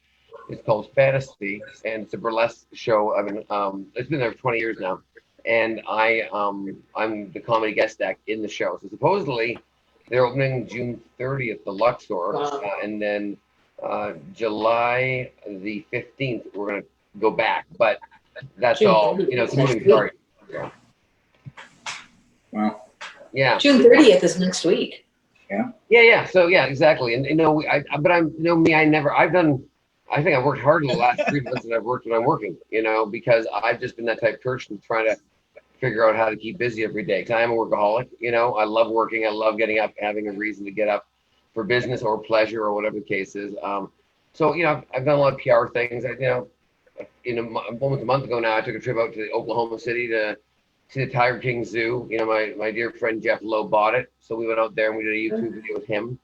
it's called Fantasy, and it's a burlesque show. I mean, it's been there for 20 years now. And I'm the comedy guest act in the show. So supposedly they're opening June 30th, the Luxor, and then July the 15th we're gonna go back. But that's all. It's a moving target. So. Wow. Yeah. June 30th is next week. Yeah. Yeah. So yeah, exactly. And but I'm me. I think I've worked hard in the last 3 months that I've worked when I'm working. Because I've just been that type of person trying to figure out how to keep busy every day. Because I am a workaholic. I love working. I love getting up, having a reason to get up for business or pleasure or whatever the case is. So I've done a lot of PR things. Almost a month ago now, I took a trip out to Oklahoma City to see the Tiger King Zoo. My dear friend Jeff Lowe bought it, so we went out there and we did a YouTube video with him.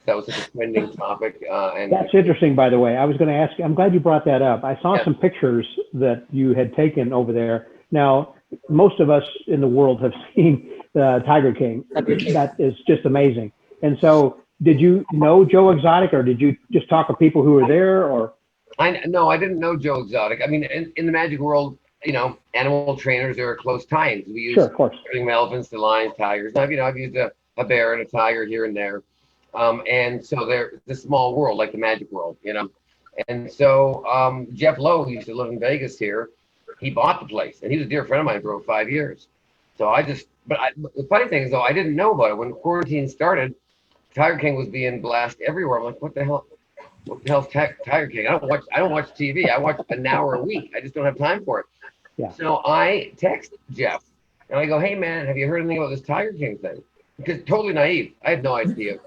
That was such a trending topic. And that's interesting, by the way. I was going to ask you, I'm glad you brought that up. I saw some pictures that you had taken over there. Now, most of us in the world have seen the Tiger King. That is just amazing. And so, did you know Joe Exotic, or did you just talk to people who were there, or? No, I didn't know Joe Exotic. I mean, in the magic world, animal trainers are close tie-ins. We use everything from elephants to lions, tigers. I've used a bear and a tiger here and there. And so they're the small world, like the magic world, And so Jeff Lowe, who used to live in Vegas here, he bought the place, and he was a dear friend of mine for over 5 years. So the funny thing is, though, I didn't know about it when quarantine started. Tiger King was being blasted everywhere. I'm like, what the hell? What the hell's Tiger King? I don't watch TV. I watch an hour a week. I just don't have time for it. Yeah. So I text Jeff, and I go, hey man, have you heard anything about this Tiger King thing? Because totally naive. I had no idea.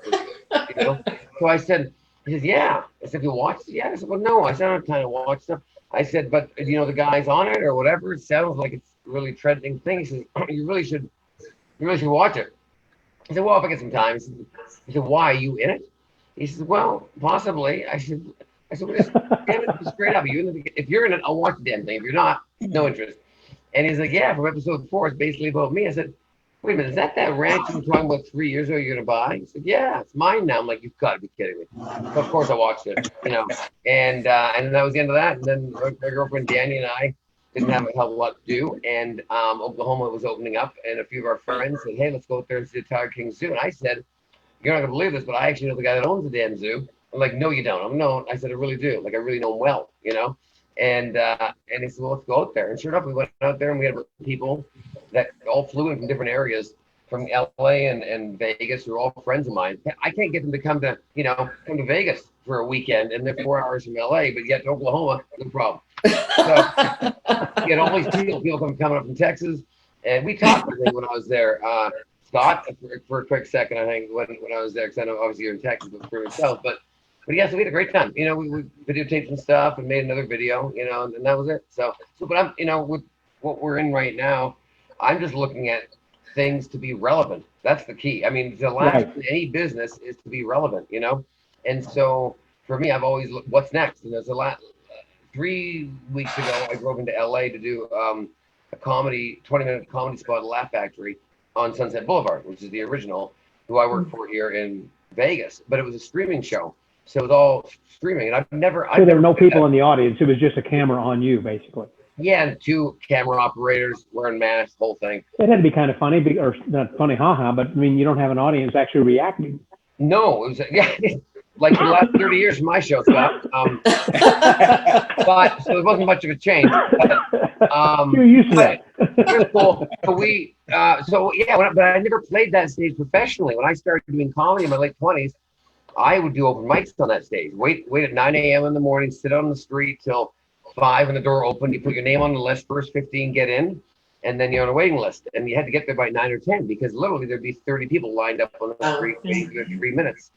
So I said, he says, yeah. I said, you watched it? Yeah. I said, well, no. I said, I don't have time to watch stuff. I said, but the guys on it or whatever, it sounds like it's a really trending thing. He says, you really should watch it. I said, well, if I get some time. He said, why, are you in it? He says, well, possibly. I said, well, just damn it, straight up. If you're in it, I'll watch the damn thing. If you're not, no interest. And he's like, yeah, from episode 4, it's basically about me. I said, wait a minute, is that ranch you were talking about 3 years ago you're going to buy? He said, yeah, it's mine now. I'm like, you've got to be kidding me. So of course I watched it, and then that was the end of that. And then my girlfriend Danny and I didn't have a hell of a lot to do. And Oklahoma was opening up, and a few of our friends said, hey, let's go out there and see the Tiger King Zoo. And I said, you're not going to believe this, but I actually know the guy that owns the damn zoo. I'm like, no, you don't. No, I said, I really do. Like, I really know him well, And he said, well, let's go out there. And sure enough, we went out there and we had people that all flew in from different areas, from LA and Vegas, who are all friends of mine. I can't get them to come to Vegas for a weekend, and they're 4 hours from LA, but yet to Oklahoma, no problem. So you had all these people coming up from Texas, and we talked with him when I was there. Scott, for a quick second, I think, when I was there, because I know obviously you're in Texas, but for myself, but yeah, so we had a great time. We videotaped some stuff and made another video, and that was it. So but I'm, with what we're in right now, I'm just looking at things to be relevant. That's the key. I mean, the last in any business is to be relevant, And so for me, I've always looked, what's next? And there's a lot. 3 weeks ago, I drove into LA to do a 20-minute comedy spot at Laugh Factory on Sunset Boulevard, which is the original, who I work for here in Vegas. But it was a streaming show. So it was all streaming. And So there were no people in the audience. It was just a camera on you, basically. Yeah, and 2 camera operators wearing masks, whole thing. It had to be kind of funny, or not funny, haha, but I mean, you don't have an audience actually reacting. No, it was, like the last 30 years of my show, Scott. But so it wasn't much of a change. But, you're used to that. It was cool. But but I never played that stage professionally. When I started doing comedy in my late 20s, I would do open mics on that stage. Wait at 9 a.m. in the morning, sit on the street till 5 and the door open. You put your name on the list, first 15 get in, and then you're on a waiting list. And you had to get there by 9 or 10 because literally there'd be 30 people lined up on the street waiting for 3 minutes.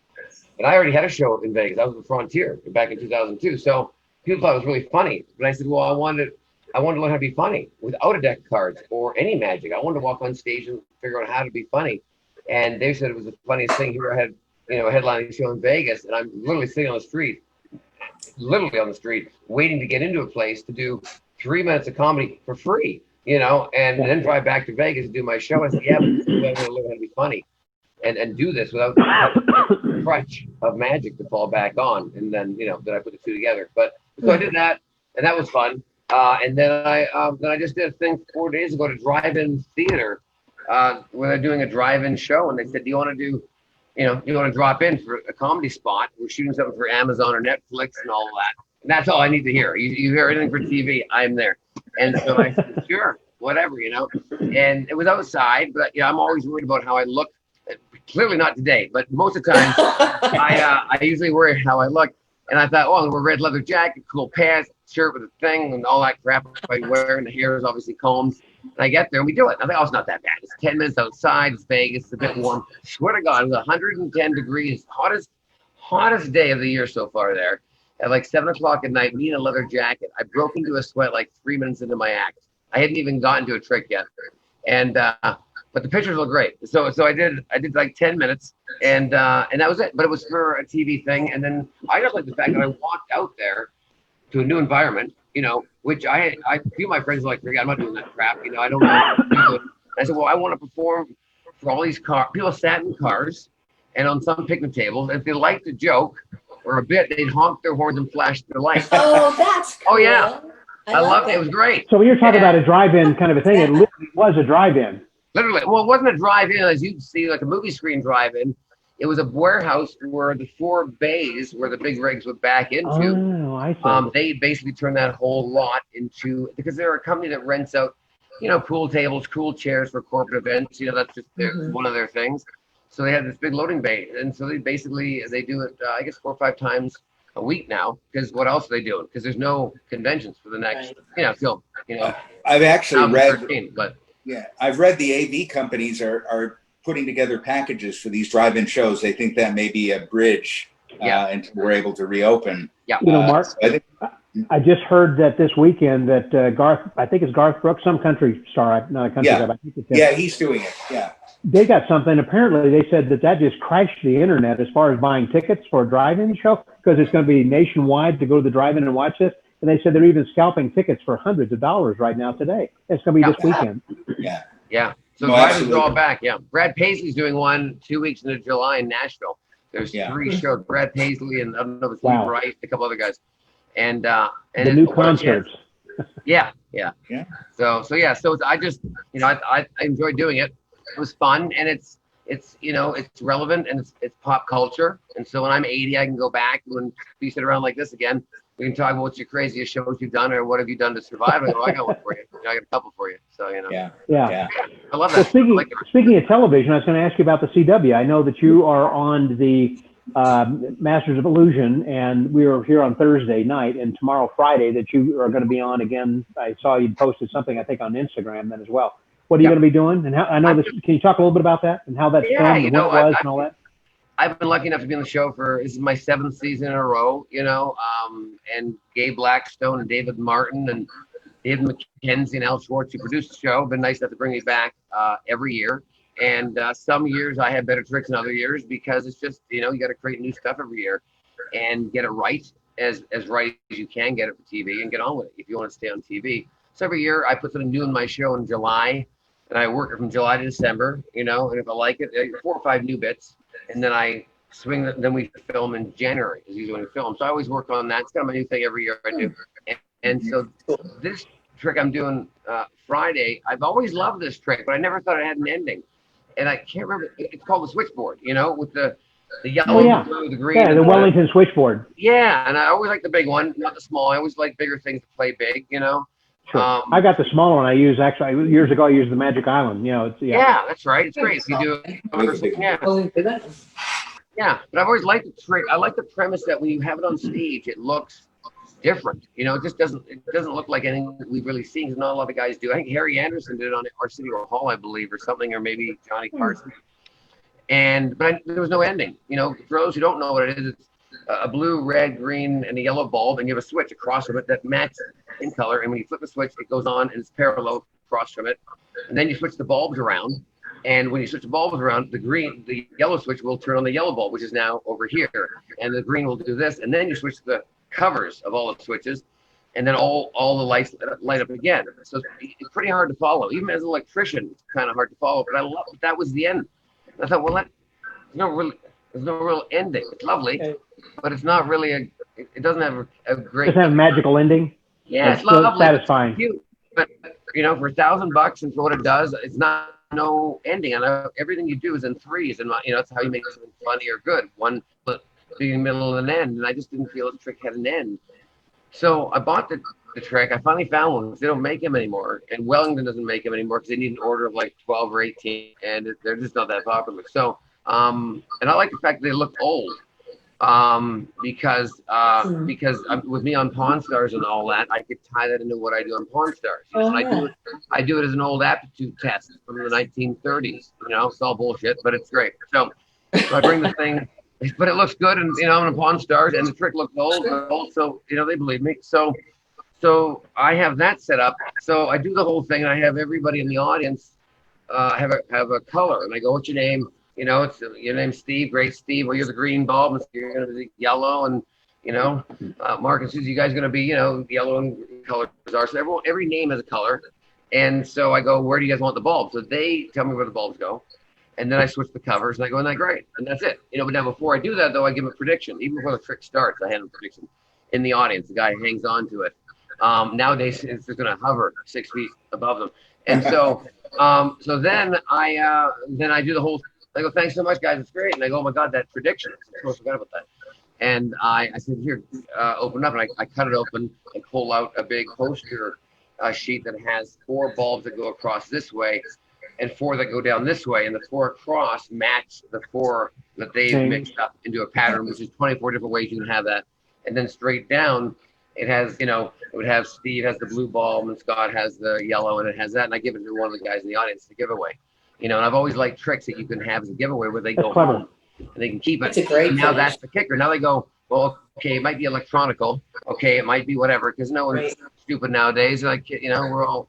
And I already had a show in Vegas. I was at Frontier back in 2002. So people thought it was really funny. But I said, well, I wanted to learn how to be funny without a deck of cards or any magic. I wanted to walk on stage and figure out how to be funny. And they said it was the funniest thing. Here I had, a headlining show in Vegas, and I'm literally sitting on the street, waiting to get into a place to do 3 minutes of comedy for free, and then drive back to Vegas and do my show. I said, yeah, but I want to learn how to be funny and do this without the crutch of magic to fall back on. And then, then I put the two together. But so I did that, and that was fun. And then I just did a thing 4 days ago to drive-in theater, where they're doing a drive-in show, and they said, do you want to do, you want to drop in for a comedy spot? We're shooting something for Amazon or Netflix and all of that. And that's all I need to hear. You hear anything for TV, I'm there. And so I said, sure, whatever, And it was outside, but I'm always worried about how I look. Clearly not today, but most of the time I usually worry how I look. And I thought, I'm gonna wear a red leather jacket, cool pants, shirt with a thing, and all that crap I wear. And the hair is obviously combed. And I get there and we do it. I think, it's not that bad. It's 10 minutes outside. It's Vegas. It's a bit warm. Swear to God, it was 110 degrees. Hottest day of the year so far there. At like 7 o'clock at night, me in a leather jacket. I broke into a sweat like 3 minutes into my act. I hadn't even gotten to a trick yet. And but the pictures look great. So I did like 10 minutes and that was it. But it was for a TV thing. And then I just like the fact that I walked out there to a new environment, which I feel my friends are like, I'm not doing that crap. I don't know how to do it. I said, well, I want to perform for all these cars. People sat in cars and on some picnic tables. If they liked a joke or a bit, they'd honk their horns and flash their lights. Oh, that's cool. Oh, yeah. I loved it. It was great. So when you're talking about a drive-in kind of a thing, it literally was a drive-in. Literally. Well, it wasn't a drive-in as you'd see, like a movie screen drive-in. It was a warehouse where the 4 bays where the big rigs would back into. Oh, I see. They basically turned that whole lot into, because they're a company that rents out, pool tables, cool chairs for corporate events. That's just one of their things. So they had this big loading bay. And so they do it, I guess 4 or 5 times a week now, because what else are they doing? Because there's no conventions for the next, till, I've actually read, 13, but I've read the AV companies are putting together packages for these drive-in shows. They think that may be a bridge until we're able to reopen. Yeah. Mark, I just heard that this weekend that Garth Brooks, some country star, not a country star, but I think it's him. He's doing it. Yeah. They got something. Apparently, they said that just crashed the internet as far as buying tickets for a drive-in show, because it's going to be nationwide to go to the drive-in and watch this. And they said they're even scalping tickets for hundreds of dollars right now today. It's going to be this weekend. Yeah. Yeah. So drive-ins are all back. Yeah. Brad Paisley's doing one 2 weeks into July in Nashville. There's 3 shows. Brad Paisley and I don't know if it's Lee Bright, a couple other guys. And the new concerts. Yeah. So I just I enjoyed doing it. It was fun, and it's relevant, and it's pop culture. And so when I'm 80, I can go back when we sit around like this again. We can talk about what's your craziest shows you've done, or what have you done to survive. I got one for you. I got a couple for you. So Yeah. I love that. Well, speaking of television, I was going to ask you about the CW. I know that you are on the Masters of Illusion, and we are here on Thursday night, and tomorrow Friday that you are going to be on again. I saw you posted something, I think, on Instagram then as well. What are you going to be doing? And how, I know this. Can you talk a little bit about that and how that's filmed and what it was and all that? I've been lucky enough to be on the show this is my 7th season in a row, and Gabe Blackstone and David Martin and David McKenzie and Al Schwartz, who produced the show, have been nice enough to bring me back every year. And some years I had better tricks than other years, because it's just, you got to create new stuff every year and get it right as right as you can get it for TV and get on with it if you want to stay on TV. So every year I put something new in my show in July, and I work it from July to December, and if I like it, 4 or 5 new bits. And then I swing then we film in January is usually when we film. So I always work on that. It's kind of a new thing every year I do. And so this trick I'm doing Friday, I've always loved this trick, but I never thought it had an ending. And I can't remember, it's called the switchboard, with the yellow, the blue, the green. Yeah, the Wellington switchboard. Yeah, and I always like the big one, not the small. I always like bigger things to play big, Sure. I got the smaller one. I use years ago. I used the Magic Island. Yeah, that's right. It's great. If you do it. Yeah, but I've always liked the trick. I like the premise that when you have it on stage, it looks different. You know, it doesn't look like anything that we've really seen. 'Cause not a lot of guys do. I think Harry Anderson did it on our City Hall, I believe, or something, or maybe Johnny Carson. But there was no ending. You know, for those who don't know what it is, it's a blue, red, green, and a yellow bulb, and you have a switch across from it that matches in color. And when you flip the switch, it goes on and it's parallel across from it. And then you switch the bulbs around. And when you switch the bulbs around, the yellow switch will turn on the yellow bulb, which is now over here. And the green will do this. And then you switch the covers of all the switches, and then all the lights light up again. So it's pretty hard to follow. Even as an electrician, it's kind of hard to follow. But I love that was the end. I thought, well, there's no real ending. It's lovely, but it's not really it doesn't have a great. Doesn't have a magical ending. Yeah, it's lovely. Satisfying. It's cute, but you know, for $1,000 and for what it does, it's not no ending. And everything you do is in threes, and you know that's how you make something funny or good. One being in the middle of an end, and I just didn't feel the trick had an end. So I bought the trick. I finally found one. They don't make them anymore, and Wellington doesn't make them anymore because they need an order of like 12 or 18, and they're just not that popular. So, and I like the fact that they look old, because with me on Pawn Stars and all that, I could tie that into what I do on Pawn Stars. You know, and I do it as an old aptitude test from the 1930s. You know, it's all bullshit, but it's great. So I bring this thing. But it looks good, and you know, I'm in Pawn Stars, and the trick looks old, so you know they believe me. So I have that set up. So I do the whole thing, and I have everybody in the audience have a color, and I go, "What's your name?" You know, it's your name's Steve. Great, Steve. Well, you're the green bulb, and you're going to be yellow, and you know, Mark and Susie, you guys are going to be, you know, yellow and colors are. So every name has a color, and so I go, "Where do you guys want the bulb?" So they tell me where the bulbs go. And then I switch the covers, and I go, "Isn't that great?" And that's it. You know, but now before I do that, though, I give a prediction. Even before the trick starts, I have a prediction in the audience. The guy hangs on to it. Nowadays, it's just going to hover 6 feet above them. And so, so then I do the whole. I go, "Thanks so much, guys. It's great." And I go, "Oh my God, that prediction! I totally forgot about that." And I said, "Here, open up." And I cut it open and pull out a big poster sheet that has 4 bulbs that go across this way, and 4 that go down this way, and the 4 across match the 4 that they've mixed up into a pattern, which is 24 different ways you can have that. And then straight down, it has, you know, it would have Steve has the blue bulb, and Scott has the yellow, and it has that, and I give it to one of the guys in the audience to give away. You know, and I've always liked tricks that you can have as a giveaway where they go home and they can keep it. That's a great And now finish. that's the kicker. Now they go, well, okay, it might be electronical. Okay, it might be whatever, because no one's stupid nowadays. Like, you know, we're all,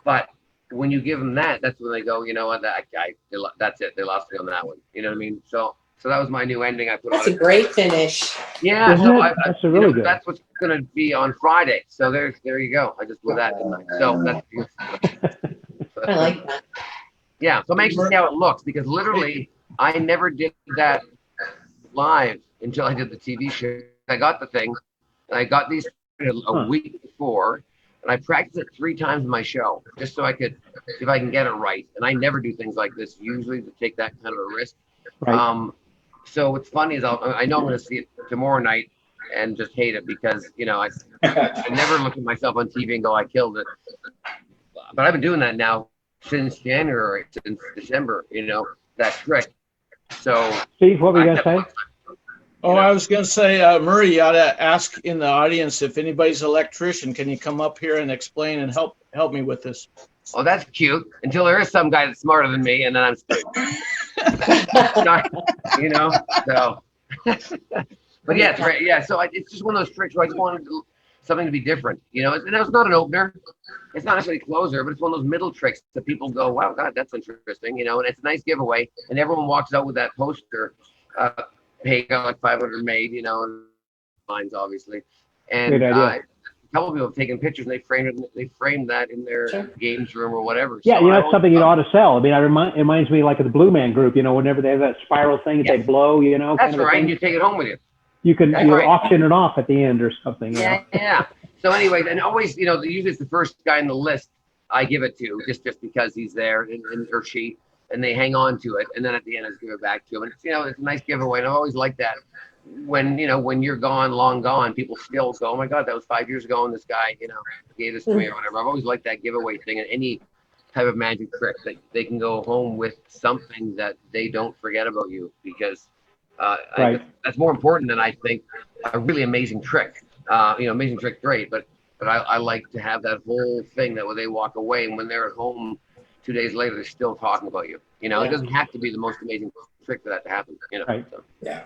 but when you give them that, that's when they go, you know what, that guy, that's it. They lost me on that one. You know what I mean? So that was my new ending I put That's on a great finish. Yeah, Isn't so it? That's a really good. That's what's going to be on Friday. So there you go. I just put that tonight. So that's I like that. yeah. So I'm anxious to see how it looks, because literally I never did that live until I did the TV show. I got the thing, and I got these a week before, and I practiced it 3 times in my show just so I could see if I can get it right. And I never do things like this usually to take that kind of a risk. Right. So what's funny is I know I'm going to see it tomorrow night and just hate it, because you know I never look at myself on TV and go, I killed it. But I've been doing that now since January, since December. You know, that trick. So Steve, what were you going to say? Oh, I was going to say, Murray, you ought to ask in the audience if anybody's an electrician. Can you come up here and explain and help me with this? Oh, that's cute. Until there is some guy that's smarter than me, and then I'm screwed. You know, so. But yeah, it's right. Yeah, so it's just one of those tricks where I just wanted something to be different. You know, and it's not an opener. It's not necessarily a closer, but it's one of those middle tricks that people go, wow, God, that's interesting. You know, and it's a nice giveaway. And everyone walks out with that poster. Hey, got like 500 made, you know, and lines obviously. And Good idea. a couple of people have taken pictures, and they framed that in their games room or whatever. Yeah, so you know, that's something you ought to sell. I mean, it reminds me like of the Blue Man Group, you know, whenever they have that spiral thing that they blow, you know. That's kind of right, thing. and you take it home with you. You can right. auction it off at the end or something. Yeah. So anyway, and always, you know, usually it's the first guy in the list I give it to, just because he's there and or she, and they hang on to it, and then at the end I just give it back to him. And it's, you know, it's a nice giveaway, and I always like that. When, you know, when you're gone, long gone, people still go, oh my God, that was 5 years ago, and this guy, you know, gave this to me or whatever. I've always liked that giveaway thing, and any type of magic trick that they can go home with something that they don't forget about you, because Right. That's more important than I think a really amazing trick. Amazing trick, great, but I like to have that whole thing that when they walk away and when they're at home 2 days later, they're still talking about you. It doesn't have to be the most amazing trick for that to happen. Right. So. Yeah.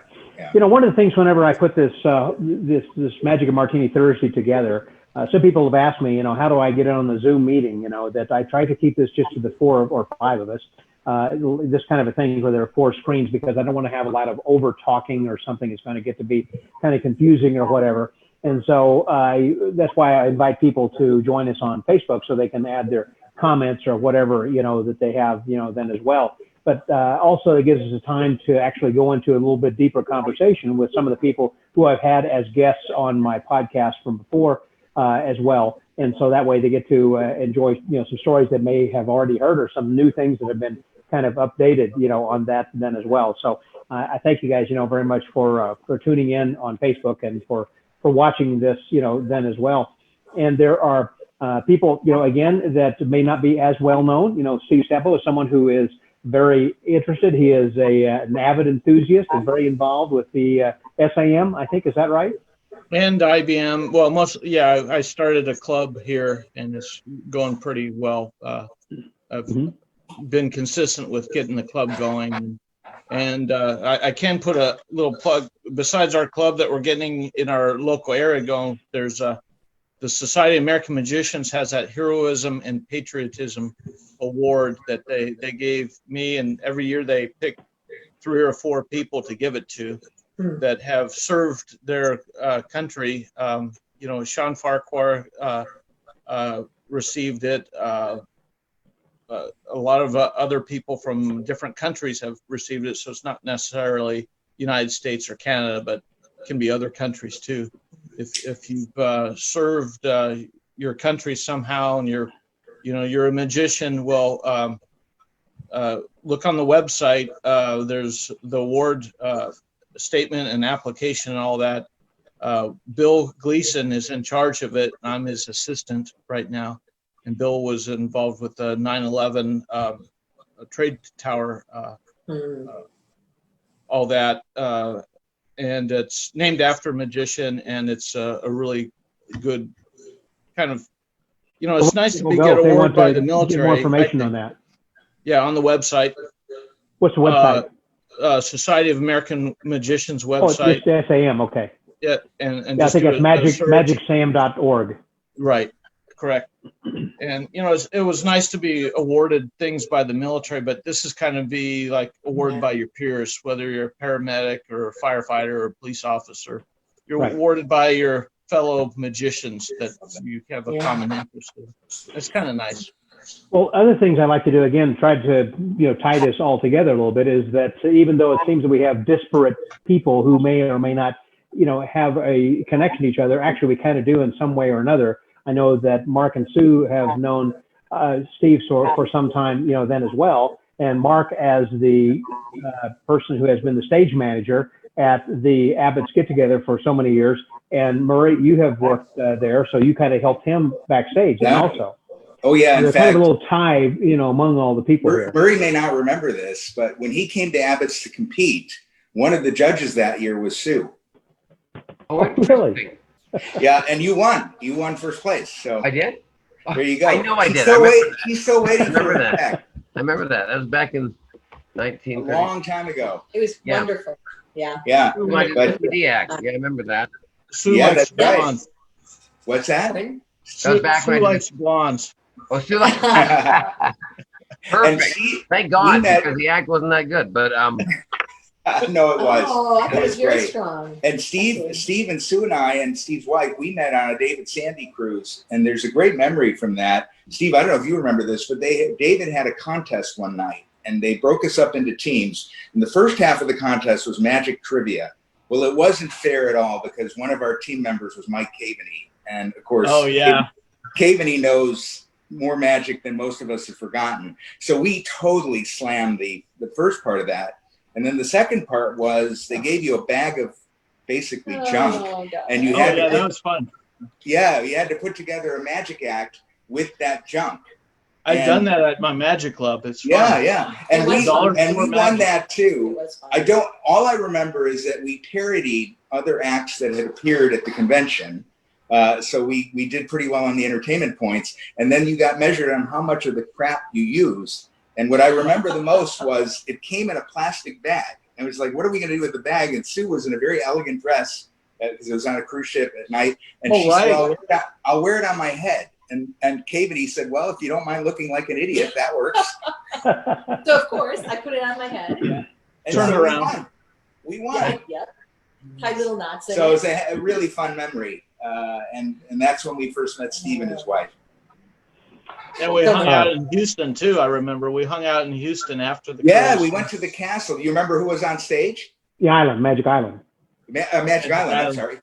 One of the things whenever I put this Magic and Martini Thursday together, some people have asked me, how do I get on the Zoom meeting? That I try to keep this just to the 4 or 5 of us. This kind of a thing where there are 4 screens because I don't want to have a lot of over talking or something that's going to get to be kind of confusing or whatever. And so that's why I invite people to join us on Facebook so they can add their comments or whatever, that they have, then as well. But also it gives us a time to actually go into a little bit deeper conversation with some of the people who I've had as guests on my podcast from before as well. And so that way they get to enjoy, some stories that may have already heard or some new things that have been kind of updated, on that then as well. So I thank you guys, very much for tuning in on Facebook and for watching this, then as well. And there are people, again, that may not be as well known. Steve Sabo is someone who is very interested. He is an avid enthusiast and very involved with the SAM, I think. Is that right? And IBM. Well, I started a club here and it's going pretty well. I've been consistent with getting the club going. And I can put a little plug besides our club that we're getting in our local area going. There's the Society of American Magicians has that Heroism and Patriotism Award that they gave me, and every year they pick 3 or 4 people to give it to that have served their country. Sean Farquhar received it. A lot of other people from different countries have received it, so it's not necessarily United States or Canada, but it can be other countries too. If you've served your country somehow and you're a magician, well, look on the website. There's the award statement and application and all that. Bill Gleason is in charge of it. I'm his assistant right now. And Bill was involved with the 9/11 trade tower, all that. And it's named after a magician, and it's a really good kind of, it's nice to get awarded by the military. Get more information on that. Yeah, on the website. What's the website? Society of American Magicians website. Oh, it's just SAM, okay. Yeah, and I think it's magicsam.org. Right, correct. And it was nice to be awarded things by the military, but this is kind of be like awarded by your peers, whether you're a paramedic or a firefighter or a police officer. You're awarded by your fellow magicians that you have a common interest in. It's kind of nice. Well, other things I like to do, again, try to tie this all together a little bit, is that even though it seems that we have disparate people who may or may not have a connection to each other, actually we kind of do in some way or another. I know that Mark and Sue have known Steve for some time, then as well. And Mark as the person who has been the stage manager at the Abbott's Get Together for so many years. And Murray, you have worked there, so you kind of helped him backstage also. Oh yeah, there's kind of a little tie, among all the people here. Murray may not remember this, but when he came to Abbott's to compete, one of the judges that year was Sue. Oh, really? Yeah, and you won. You won first place. So I did. There you go. I know I did. He's still waiting for it back. I remember that. That was back in 1930. A long time ago. It was wonderful. Yeah. Yeah. But, yeah, I remember that. Sue likes blondes. What's that? That was back Sue likes blondes. Oh, Sue likes. Perfect. Thank God, because the act wasn't that good. But no, it was. Oh, I thought it was very great. strong. And Steve and Sue and I and Steve's wife, we met on a David Sandy cruise, and there's a great memory from that. Steve, I don't know if you remember this, but David had a contest one night, and they broke us up into teams. And the first half of the contest was magic trivia. Well, it wasn't fair at all because one of our team members was Mike Caveney, and of course, Caveney knows more magic than most of us have forgotten. So we totally slammed the first part of that. And then the second part was they gave you a bag of basically junk, and you had that was fun. Yeah, you had to put together a magic act with that junk. I've done that at my magic club. It's fun. Yeah. And we won that too. All I remember is that we parodied other acts that had appeared at the convention. So we did pretty well on the entertainment points. And then you got measured on how much of the crap you used. And what I remember the most was it came in a plastic bag. And it was like, what are we going to do with the bag? And Sue was in a very elegant dress because it was on a cruise ship at night. And she said, well, I'll wear it on my head. And Cavity said, well, if you don't mind looking like an idiot, that works. So, of course, I put it on my head. Yeah. And turn so around. We won. Yep. Tied little knots in So it was a really fun memory. And that's when we first met Steve and his wife. And we hung out in Houston too. I remember we hung out in Houston after the cruise. We went to the castle. Do you remember who was on stage? The island, Magic Island. Magic Island. I'm sorry.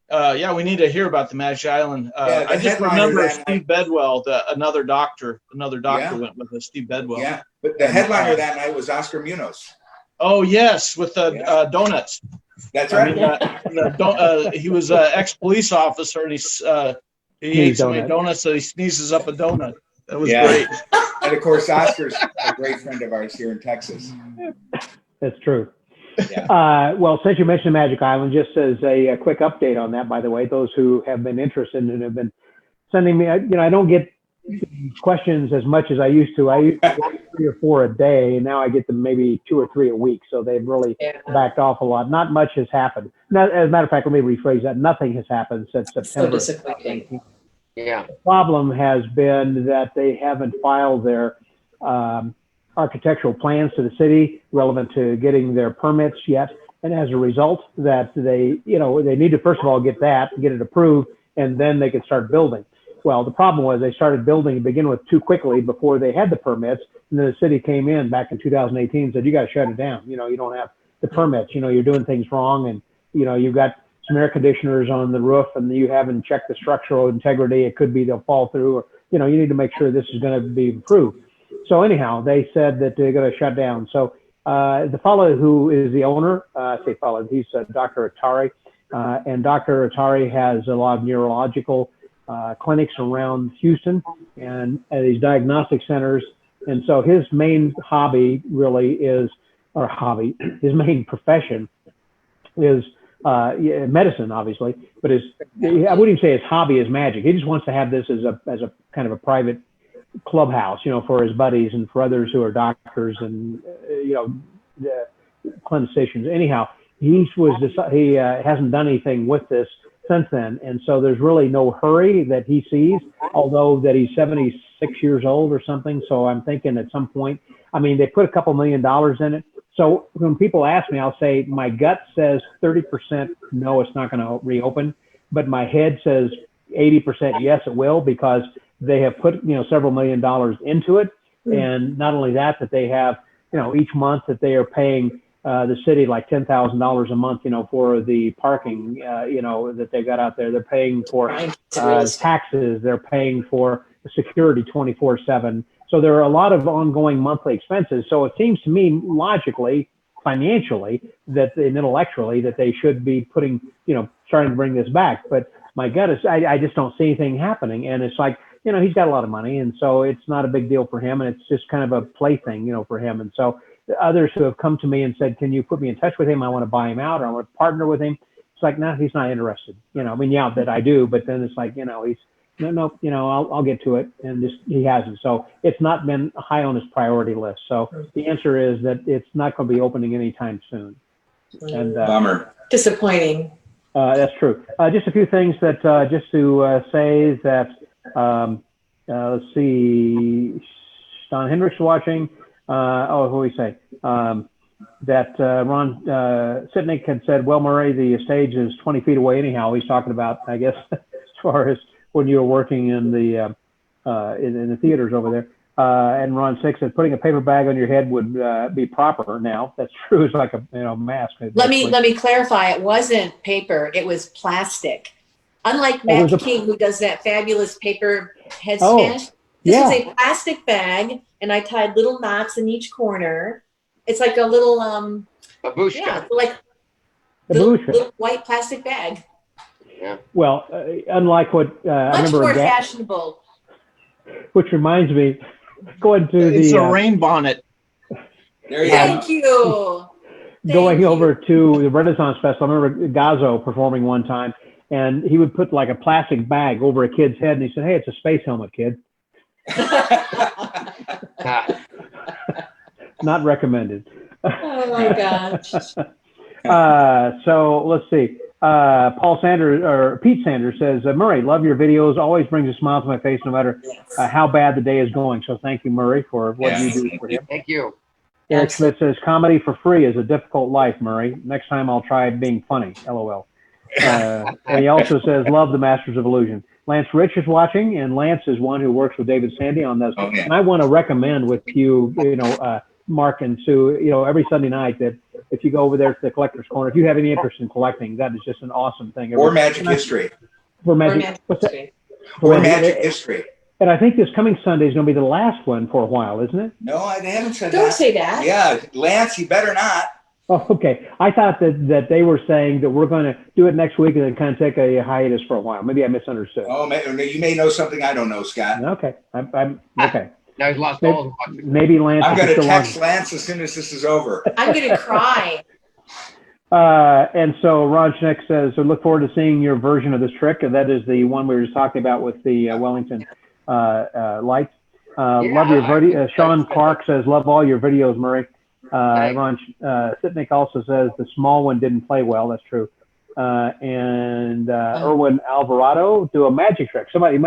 Yeah, we need to hear about the Magic Island. I just remember Steve Bedwell, another doctor went with us, Steve Bedwell. Yeah, but the headliner that night was Oscar Munoz. Oh yes, with the donuts. That's right. I mean, he was an ex-police officer, and he ate so many donuts that he sneezes up a donut. That was great. And of course, Oscar's a great friend of ours here in Texas. That's true. Yeah. Well, since you mentioned Magic Island, just as a quick update on that, by the way, those who have been interested and have been sending me, I don't get questions as much as I used to. I used to get 3 or 4 a day, and now I get them maybe 2 or 3 a week. So they've really backed off a lot. Not much has happened. Now, as a matter of fact, let me rephrase that. Nothing has happened since September. So disappointing. Yeah. The problem has been that they haven't filed their architectural plans to the city relevant to getting their permits yet. And as a result, that they need to, first of all, get it approved, and then they can start building. Well, the problem was they started building to begin with too quickly before they had the permits. And then the city came in back in 2018 and said, you got to shut it down. You don't have the permits, you're doing things wrong. And, you've got some air conditioners on the roof and you haven't checked the structural integrity. It could be they'll fall through, or, you need to make sure this is going to be improved. So anyhow, they said that they're going to shut down. So the fellow who is the owner, he's Dr. Atari. And Dr. Atari has a lot of neurological clinics around Houston and these diagnostic centers. And so his main hobby really is, his main profession is medicine, obviously, but I wouldn't even say his hobby is magic. He just wants to have this as a kind of a private clubhouse, for his buddies and for others who are doctors and, clinicians. Anyhow, he hasn't done anything with this since then. And so there's really no hurry that he sees, although that he's 76 years old or something. So I'm thinking at some point, they put a couple $1 million in it. So when people ask me, I'll say my gut says 30% no, it's not going to reopen, but my head says 80% yes, it will, because they have put several $1 million into it. And not only that, that they have each month that they are paying the city like $10,000 a month for the parking that they got out there. They're paying for taxes, they're paying for security 24/7. So there are a lot of ongoing monthly expenses. So it seems to me logically, financially, and intellectually, that they should be putting, starting to bring this back. But my gut is, I just don't see anything happening. And it's like, he's got a lot of money, and so it's not a big deal for him. And it's just kind of a plaything, for him. And so the others who have come to me and said, can you put me in touch with him? I want to buy him out, or I want to partner with him. It's like, no, he's not interested. That I do, but then it's like, he's, I'll get to it, and he hasn't. So it's not been high on his priority list. So the answer is that it's not going to be opening anytime soon. And bummer. Disappointing. That's true. Just a few things that just to say that let's see, Don Hendricks watching. What do we say? That Ron Sitnick had said, well, Murray, the stage is 20 feet away anyhow. He's talking about, I guess, as far as when you were working in the theaters over there. And Ron Six said, putting a paper bag on your head would be proper now. That's true. It's like a mask. Let me clarify. It wasn't paper. It was plastic. Unlike Matt King, who does that fabulous paper head smash, this is a plastic bag, and I tied little knots in each corner. It's like a little babushka. Yeah, like little white plastic bag. Yeah. Well, unlike what I remember, much more fashionable. Which reminds me, going to It's a the rain bonnet. There you go. Thank you. going Thank you. over to the Renaissance Festival. I remember Gazzo performing one time, and he would put like a plastic bag over a kid's head, and he said, "Hey, it's a space helmet, kid. Not recommended." Oh my gosh. So let's see. Paul Sanders or Pete Sanders says, Murray, love your videos. Always brings a smile to my face no matter how bad the day is going. So thank you, Murray, for what you do for him. Thank you. Eric Smith says, comedy for free is a difficult life, Murray. Next time I'll try being funny. LOL. And he also says, love the Masters of Illusion. Lance Rich is watching, and Lance is one who works with David Sandy on those. Oh, yeah. And I want to recommend with you, Mark and Sue, every Sunday night that if you go over there to the Collector's Corner, if you have any interest in collecting, that is just an awesome thing. Or magic history. For magic, Or magic history. And I think this coming Sunday is going to be the last one for a while, isn't it? No, I haven't said that. Don't say that. Yeah, Lance, you better not. Oh, okay. I thought that they were saying that we're going to do it next week and then kind of take a hiatus for a while. Maybe I misunderstood. Oh, you may know something I don't know, Scott. Okay. I'm okay. Now he's lost all his Maybe Lance. I'm going to text Lance as soon as this is over. I'm going to cry. And so Ron Schneck says, so look forward to seeing your version of this trick. And that is the one we were just talking about with the Wellington lights. Love your video. Sean Clark says, love all your videos, Murray. Ron Sitnick also says the small one didn't play well. That's true. And Erwin Alvarado, do a magic trick. You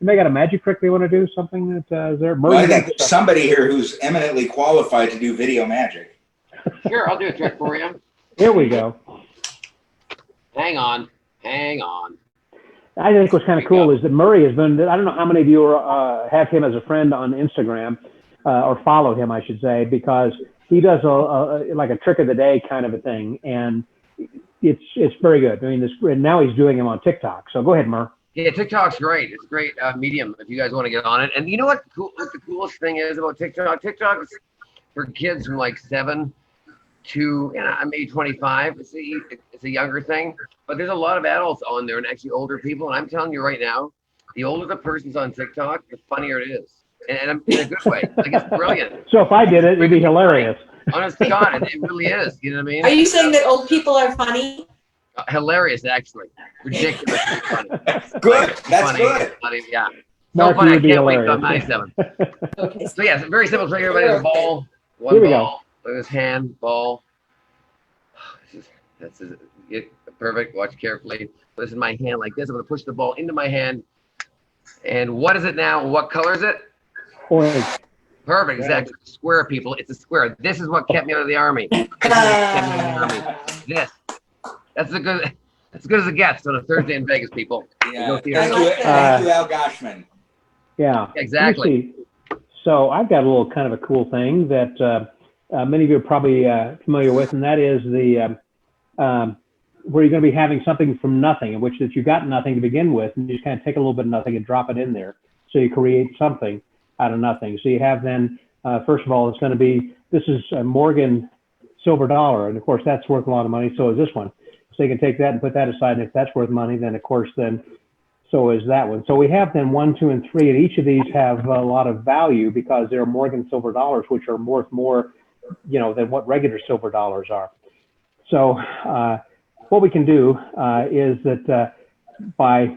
may got a magic trick they want to do, something that is there. Well, I think somebody here who's eminently qualified to do video magic. Sure, I'll do a trick for you. Here we go. Hang on. I think what's kind of cool is that Murray has been, I don't know how many of you have him as a friend on Instagram or follow him, I should say, because he does like a trick of the day kind of a thing. And it's very good. I mean, and now he's doing them on TikTok. So go ahead, Murray. Yeah, TikTok's great. It's a great medium if you guys want to get on it. And you know what the coolest thing is about TikTok? TikTok is for kids from like 7 to maybe 25. It's a younger thing. But there's a lot of adults on there and actually older people. And I'm telling you right now, the older the person's on TikTok, the funnier it is. And in a good way. Like, it's brilliant. So if I did it, it'd be hilarious. Honest to God, it really is. You know what I mean? Are you saying that old people are funny? Hilarious, actually. Ridiculously funny. Good. Like, That's funny. good. Funny, yeah. Mark, So funny, I would be can't wait till hilarious. I'm 97. Okay. So yeah, it's a very simple trick. Everybody has a ball. One Here we ball. Look at his hand, ball. That's it. Perfect. Watch carefully. This is my hand like this. I'm going to push the ball into my hand. And what is it now? What color is it? Orange. Perfect. Exactly. Square, people. It's a square. This is what kept me out of the army. This is what kept me out of the army. This. That's as good as it gets on a Thursday in Vegas, people. Yeah. Thank you, Al Goshman. Yeah. Exactly. Let me see. So I've got a little kind of a cool thing that many of you are probably familiar with, and that is the where you're going to be having something from nothing, in which that you got nothing to begin with, and you just kind of take a little bit of nothing and drop it in there. So you create something out of nothing. So you have then, first of all, it's going to be, this is a Morgan silver dollar, and of course that's worth a lot of money. So is this one. So you can take that and put that aside, and if that's worth money, then of course then so is that one. So we have then 1, 2, and 3, and each of these have a lot of value because they're Morgan silver dollars, which are worth more, than what regular silver dollars are. So what we can do is that by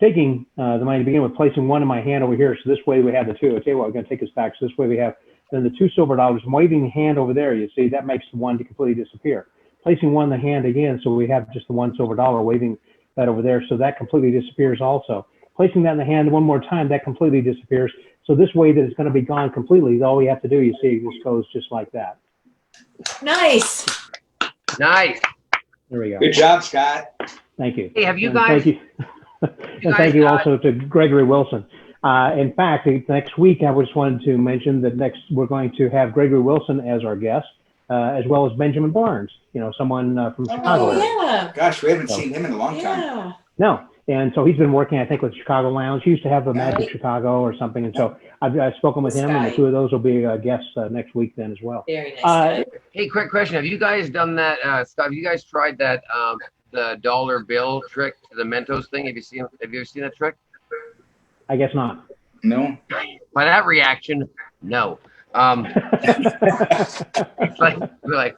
taking the money to begin with, placing one in my hand over here, so this way we have the two. Okay, well, we're going to take this back. So this way we have then the 2 silver dollars. I'm waving the hand over there. You see, that makes the one to completely disappear. Placing one in the hand again, so we have just the 1 silver dollar, waving that over there, so that completely disappears also. Placing that in the hand one more time, that completely disappears. So this way that it's going to be gone completely. All we have to do, you see, this goes just like that. Nice. Nice. There we go. Good job, Scott. Thank you. Hey, have you And guys? Thank you. And thank you also to Gregory Wilson. In fact, next week, I just wanted to mention that next we're going to have Gregory Wilson as our guest, as well as Benjamin Barnes, someone from Chicago. Oh, yeah. Gosh, we haven't seen him in a long time. Yeah. No. And so he's been working, I think, with Chicago Lounge. He used to have a Magic Chicago or something. And so I've spoken with him, and the 2 of those will be guests next week then as well. Very nice. Hey, quick question. Have you guys done that, Scott? Have you guys tried that, the dollar bill trick to the Mentos thing? Have you ever seen that trick? I guess not. No. By that reaction, no. It's like, we're like,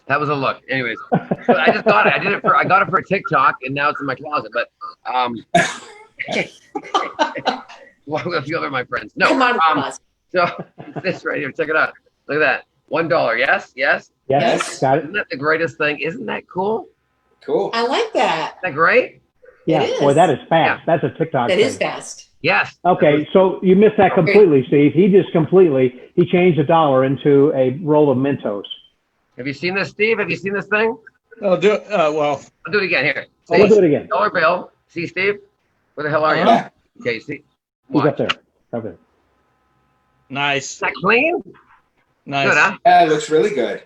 that was a look. Anyways, so I just got it. I got it for a TikTok, and now it's in my closet. But well, a few other my friends. No. Come on, So this right here, check it out. Look at that. $1. Yes. Yes, got it. Isn't that the greatest thing? Isn't that cool? Cool. I like that. Isn't that great? Yeah, It boy, is. that is fast. Yeah. That's a TikTok That thing. is fast. Yes. Okay, so you missed that completely, Steve. He changed $1 into a roll of Mentos. Have you seen this, Steve? Have you seen this thing? Oh, well, I'll do it again here. Oh, we'll do it again. $1 bill. See, Steve? Where the hell are you? Yeah. Okay, see. He's Watch. up there. Up there. nice, Is that clean? nice. Good, huh? Yeah, it looks really good.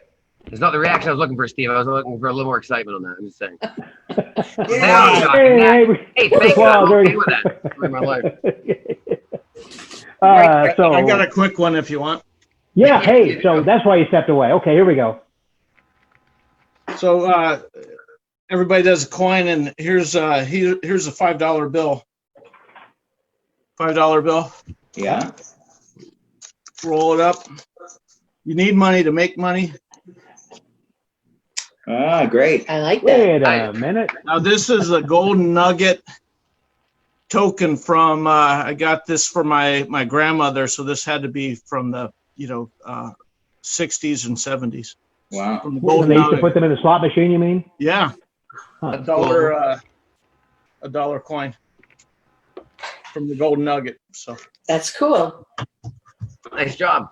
It's not the reaction I was looking for, Steve. I was looking for a little more excitement on that. I'm just saying. Yeah. Hey, thank you. I'm okay with that in my life. So I got a quick one if you want. yeah, hey, so that's why you stepped away. Okay, here we go. So everybody does a coin, and here's a $5 bill. $5 bill. Yeah. Roll it up. You need money to make money. Ah, great. I like that. Wait a minute. Now this is a golden nugget token from. I got this for my grandmother, so this had to be from the 60s and 70s. Wow. From the When golden they used to nugget. put them in the slot machine, you mean? Yeah, Huh. a dollar coin from the golden nugget. So That's cool. Nice job.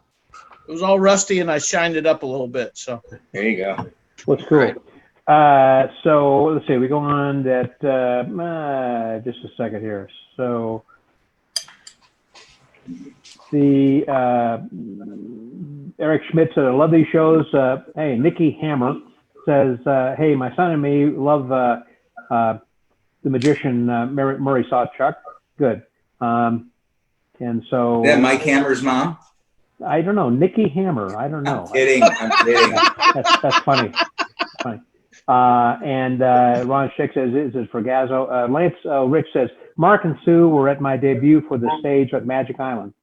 it was all rusty, and I shined it up a little bit. So There you go. What's cool? Right. So let's see. We go on that. Just a second here. So the Eric Schmidt said, "I love these shows." Hey, Nikki Hammer says, "Hey, my son and me love the magician Murray Sawchuck." Good. And so Is that Mike Hammer's mom? I don't know. Nikki Hammer. I don't know. I'm kidding. I'm kidding. That's funny. Funny. And Ron Schick says, "Is it for Gazzo?" Lance Rich says, "Mark and Sue were at my debut for the stage at Magic Island."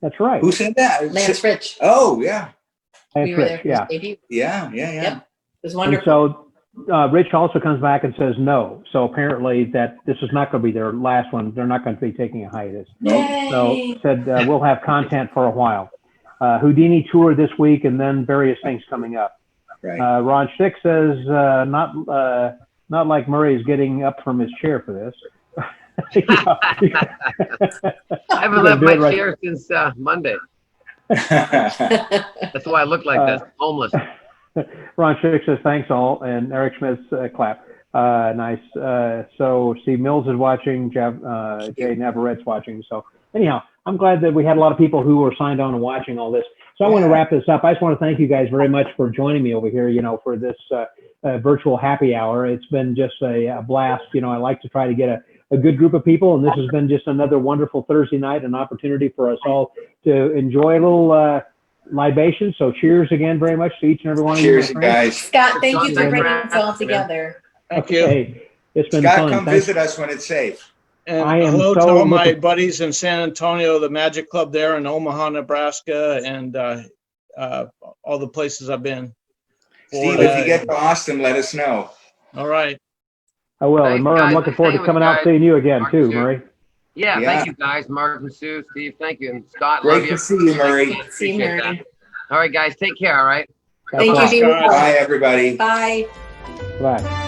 That's right. Who said that? Lance Rich. Oh, yeah. Lance We were there Rich, for yeah. his debut. Yeah. It was And wonderful. so Rich also comes back and says no. So apparently that this is not going to be their last one. They're not going to be taking a hiatus. Yay. So said we'll have content for a while. Houdini tour this week and then various things coming up. Right. Ron Schick says not like Murray's getting up from his chair for this. I haven't left my chair since Monday. That's why I look like this, homeless. Ron Schick says thanks all, and Eric Schmidt's clap. Nice. So Steve Mills is watching, Jay Navarrette's watching. So anyhow, I'm glad that we had a lot of people who were signed on and watching all this. So I want to wrap this up. I just want to thank you guys very much for joining me over here, for this virtual happy hour. It's been just a blast. I like to try to get a good group of people, and this has been just another wonderful Thursday night, an opportunity for us all to enjoy a little libation. So cheers again very much to each and every one of you. Cheers, guys. Scott, thank you for Thank you. bringing us all together. thank you. Hey, it's been Scott, fun. come Thanks. visit us when it's safe. And I am hello to so all my looking- buddies in San Antonio, the Magic Club there in Omaha, Nebraska, and all the places I've been. Steve, if you get to Austin, let us know. All right. I will. Thanks, And Murray, I'm guys. looking forward to Stay coming with out guys. seeing you again Mark too, and Sue. Murray. Yeah, Yeah. thank you guys, Mark and Sue, Steve, thank you. And Scott, love Great you. to see you, Murray. See you, Appreciate Murray. that. All right, guys, take care, all right? Thank you. Bye. Be well. Bye, everybody. Bye. Bye.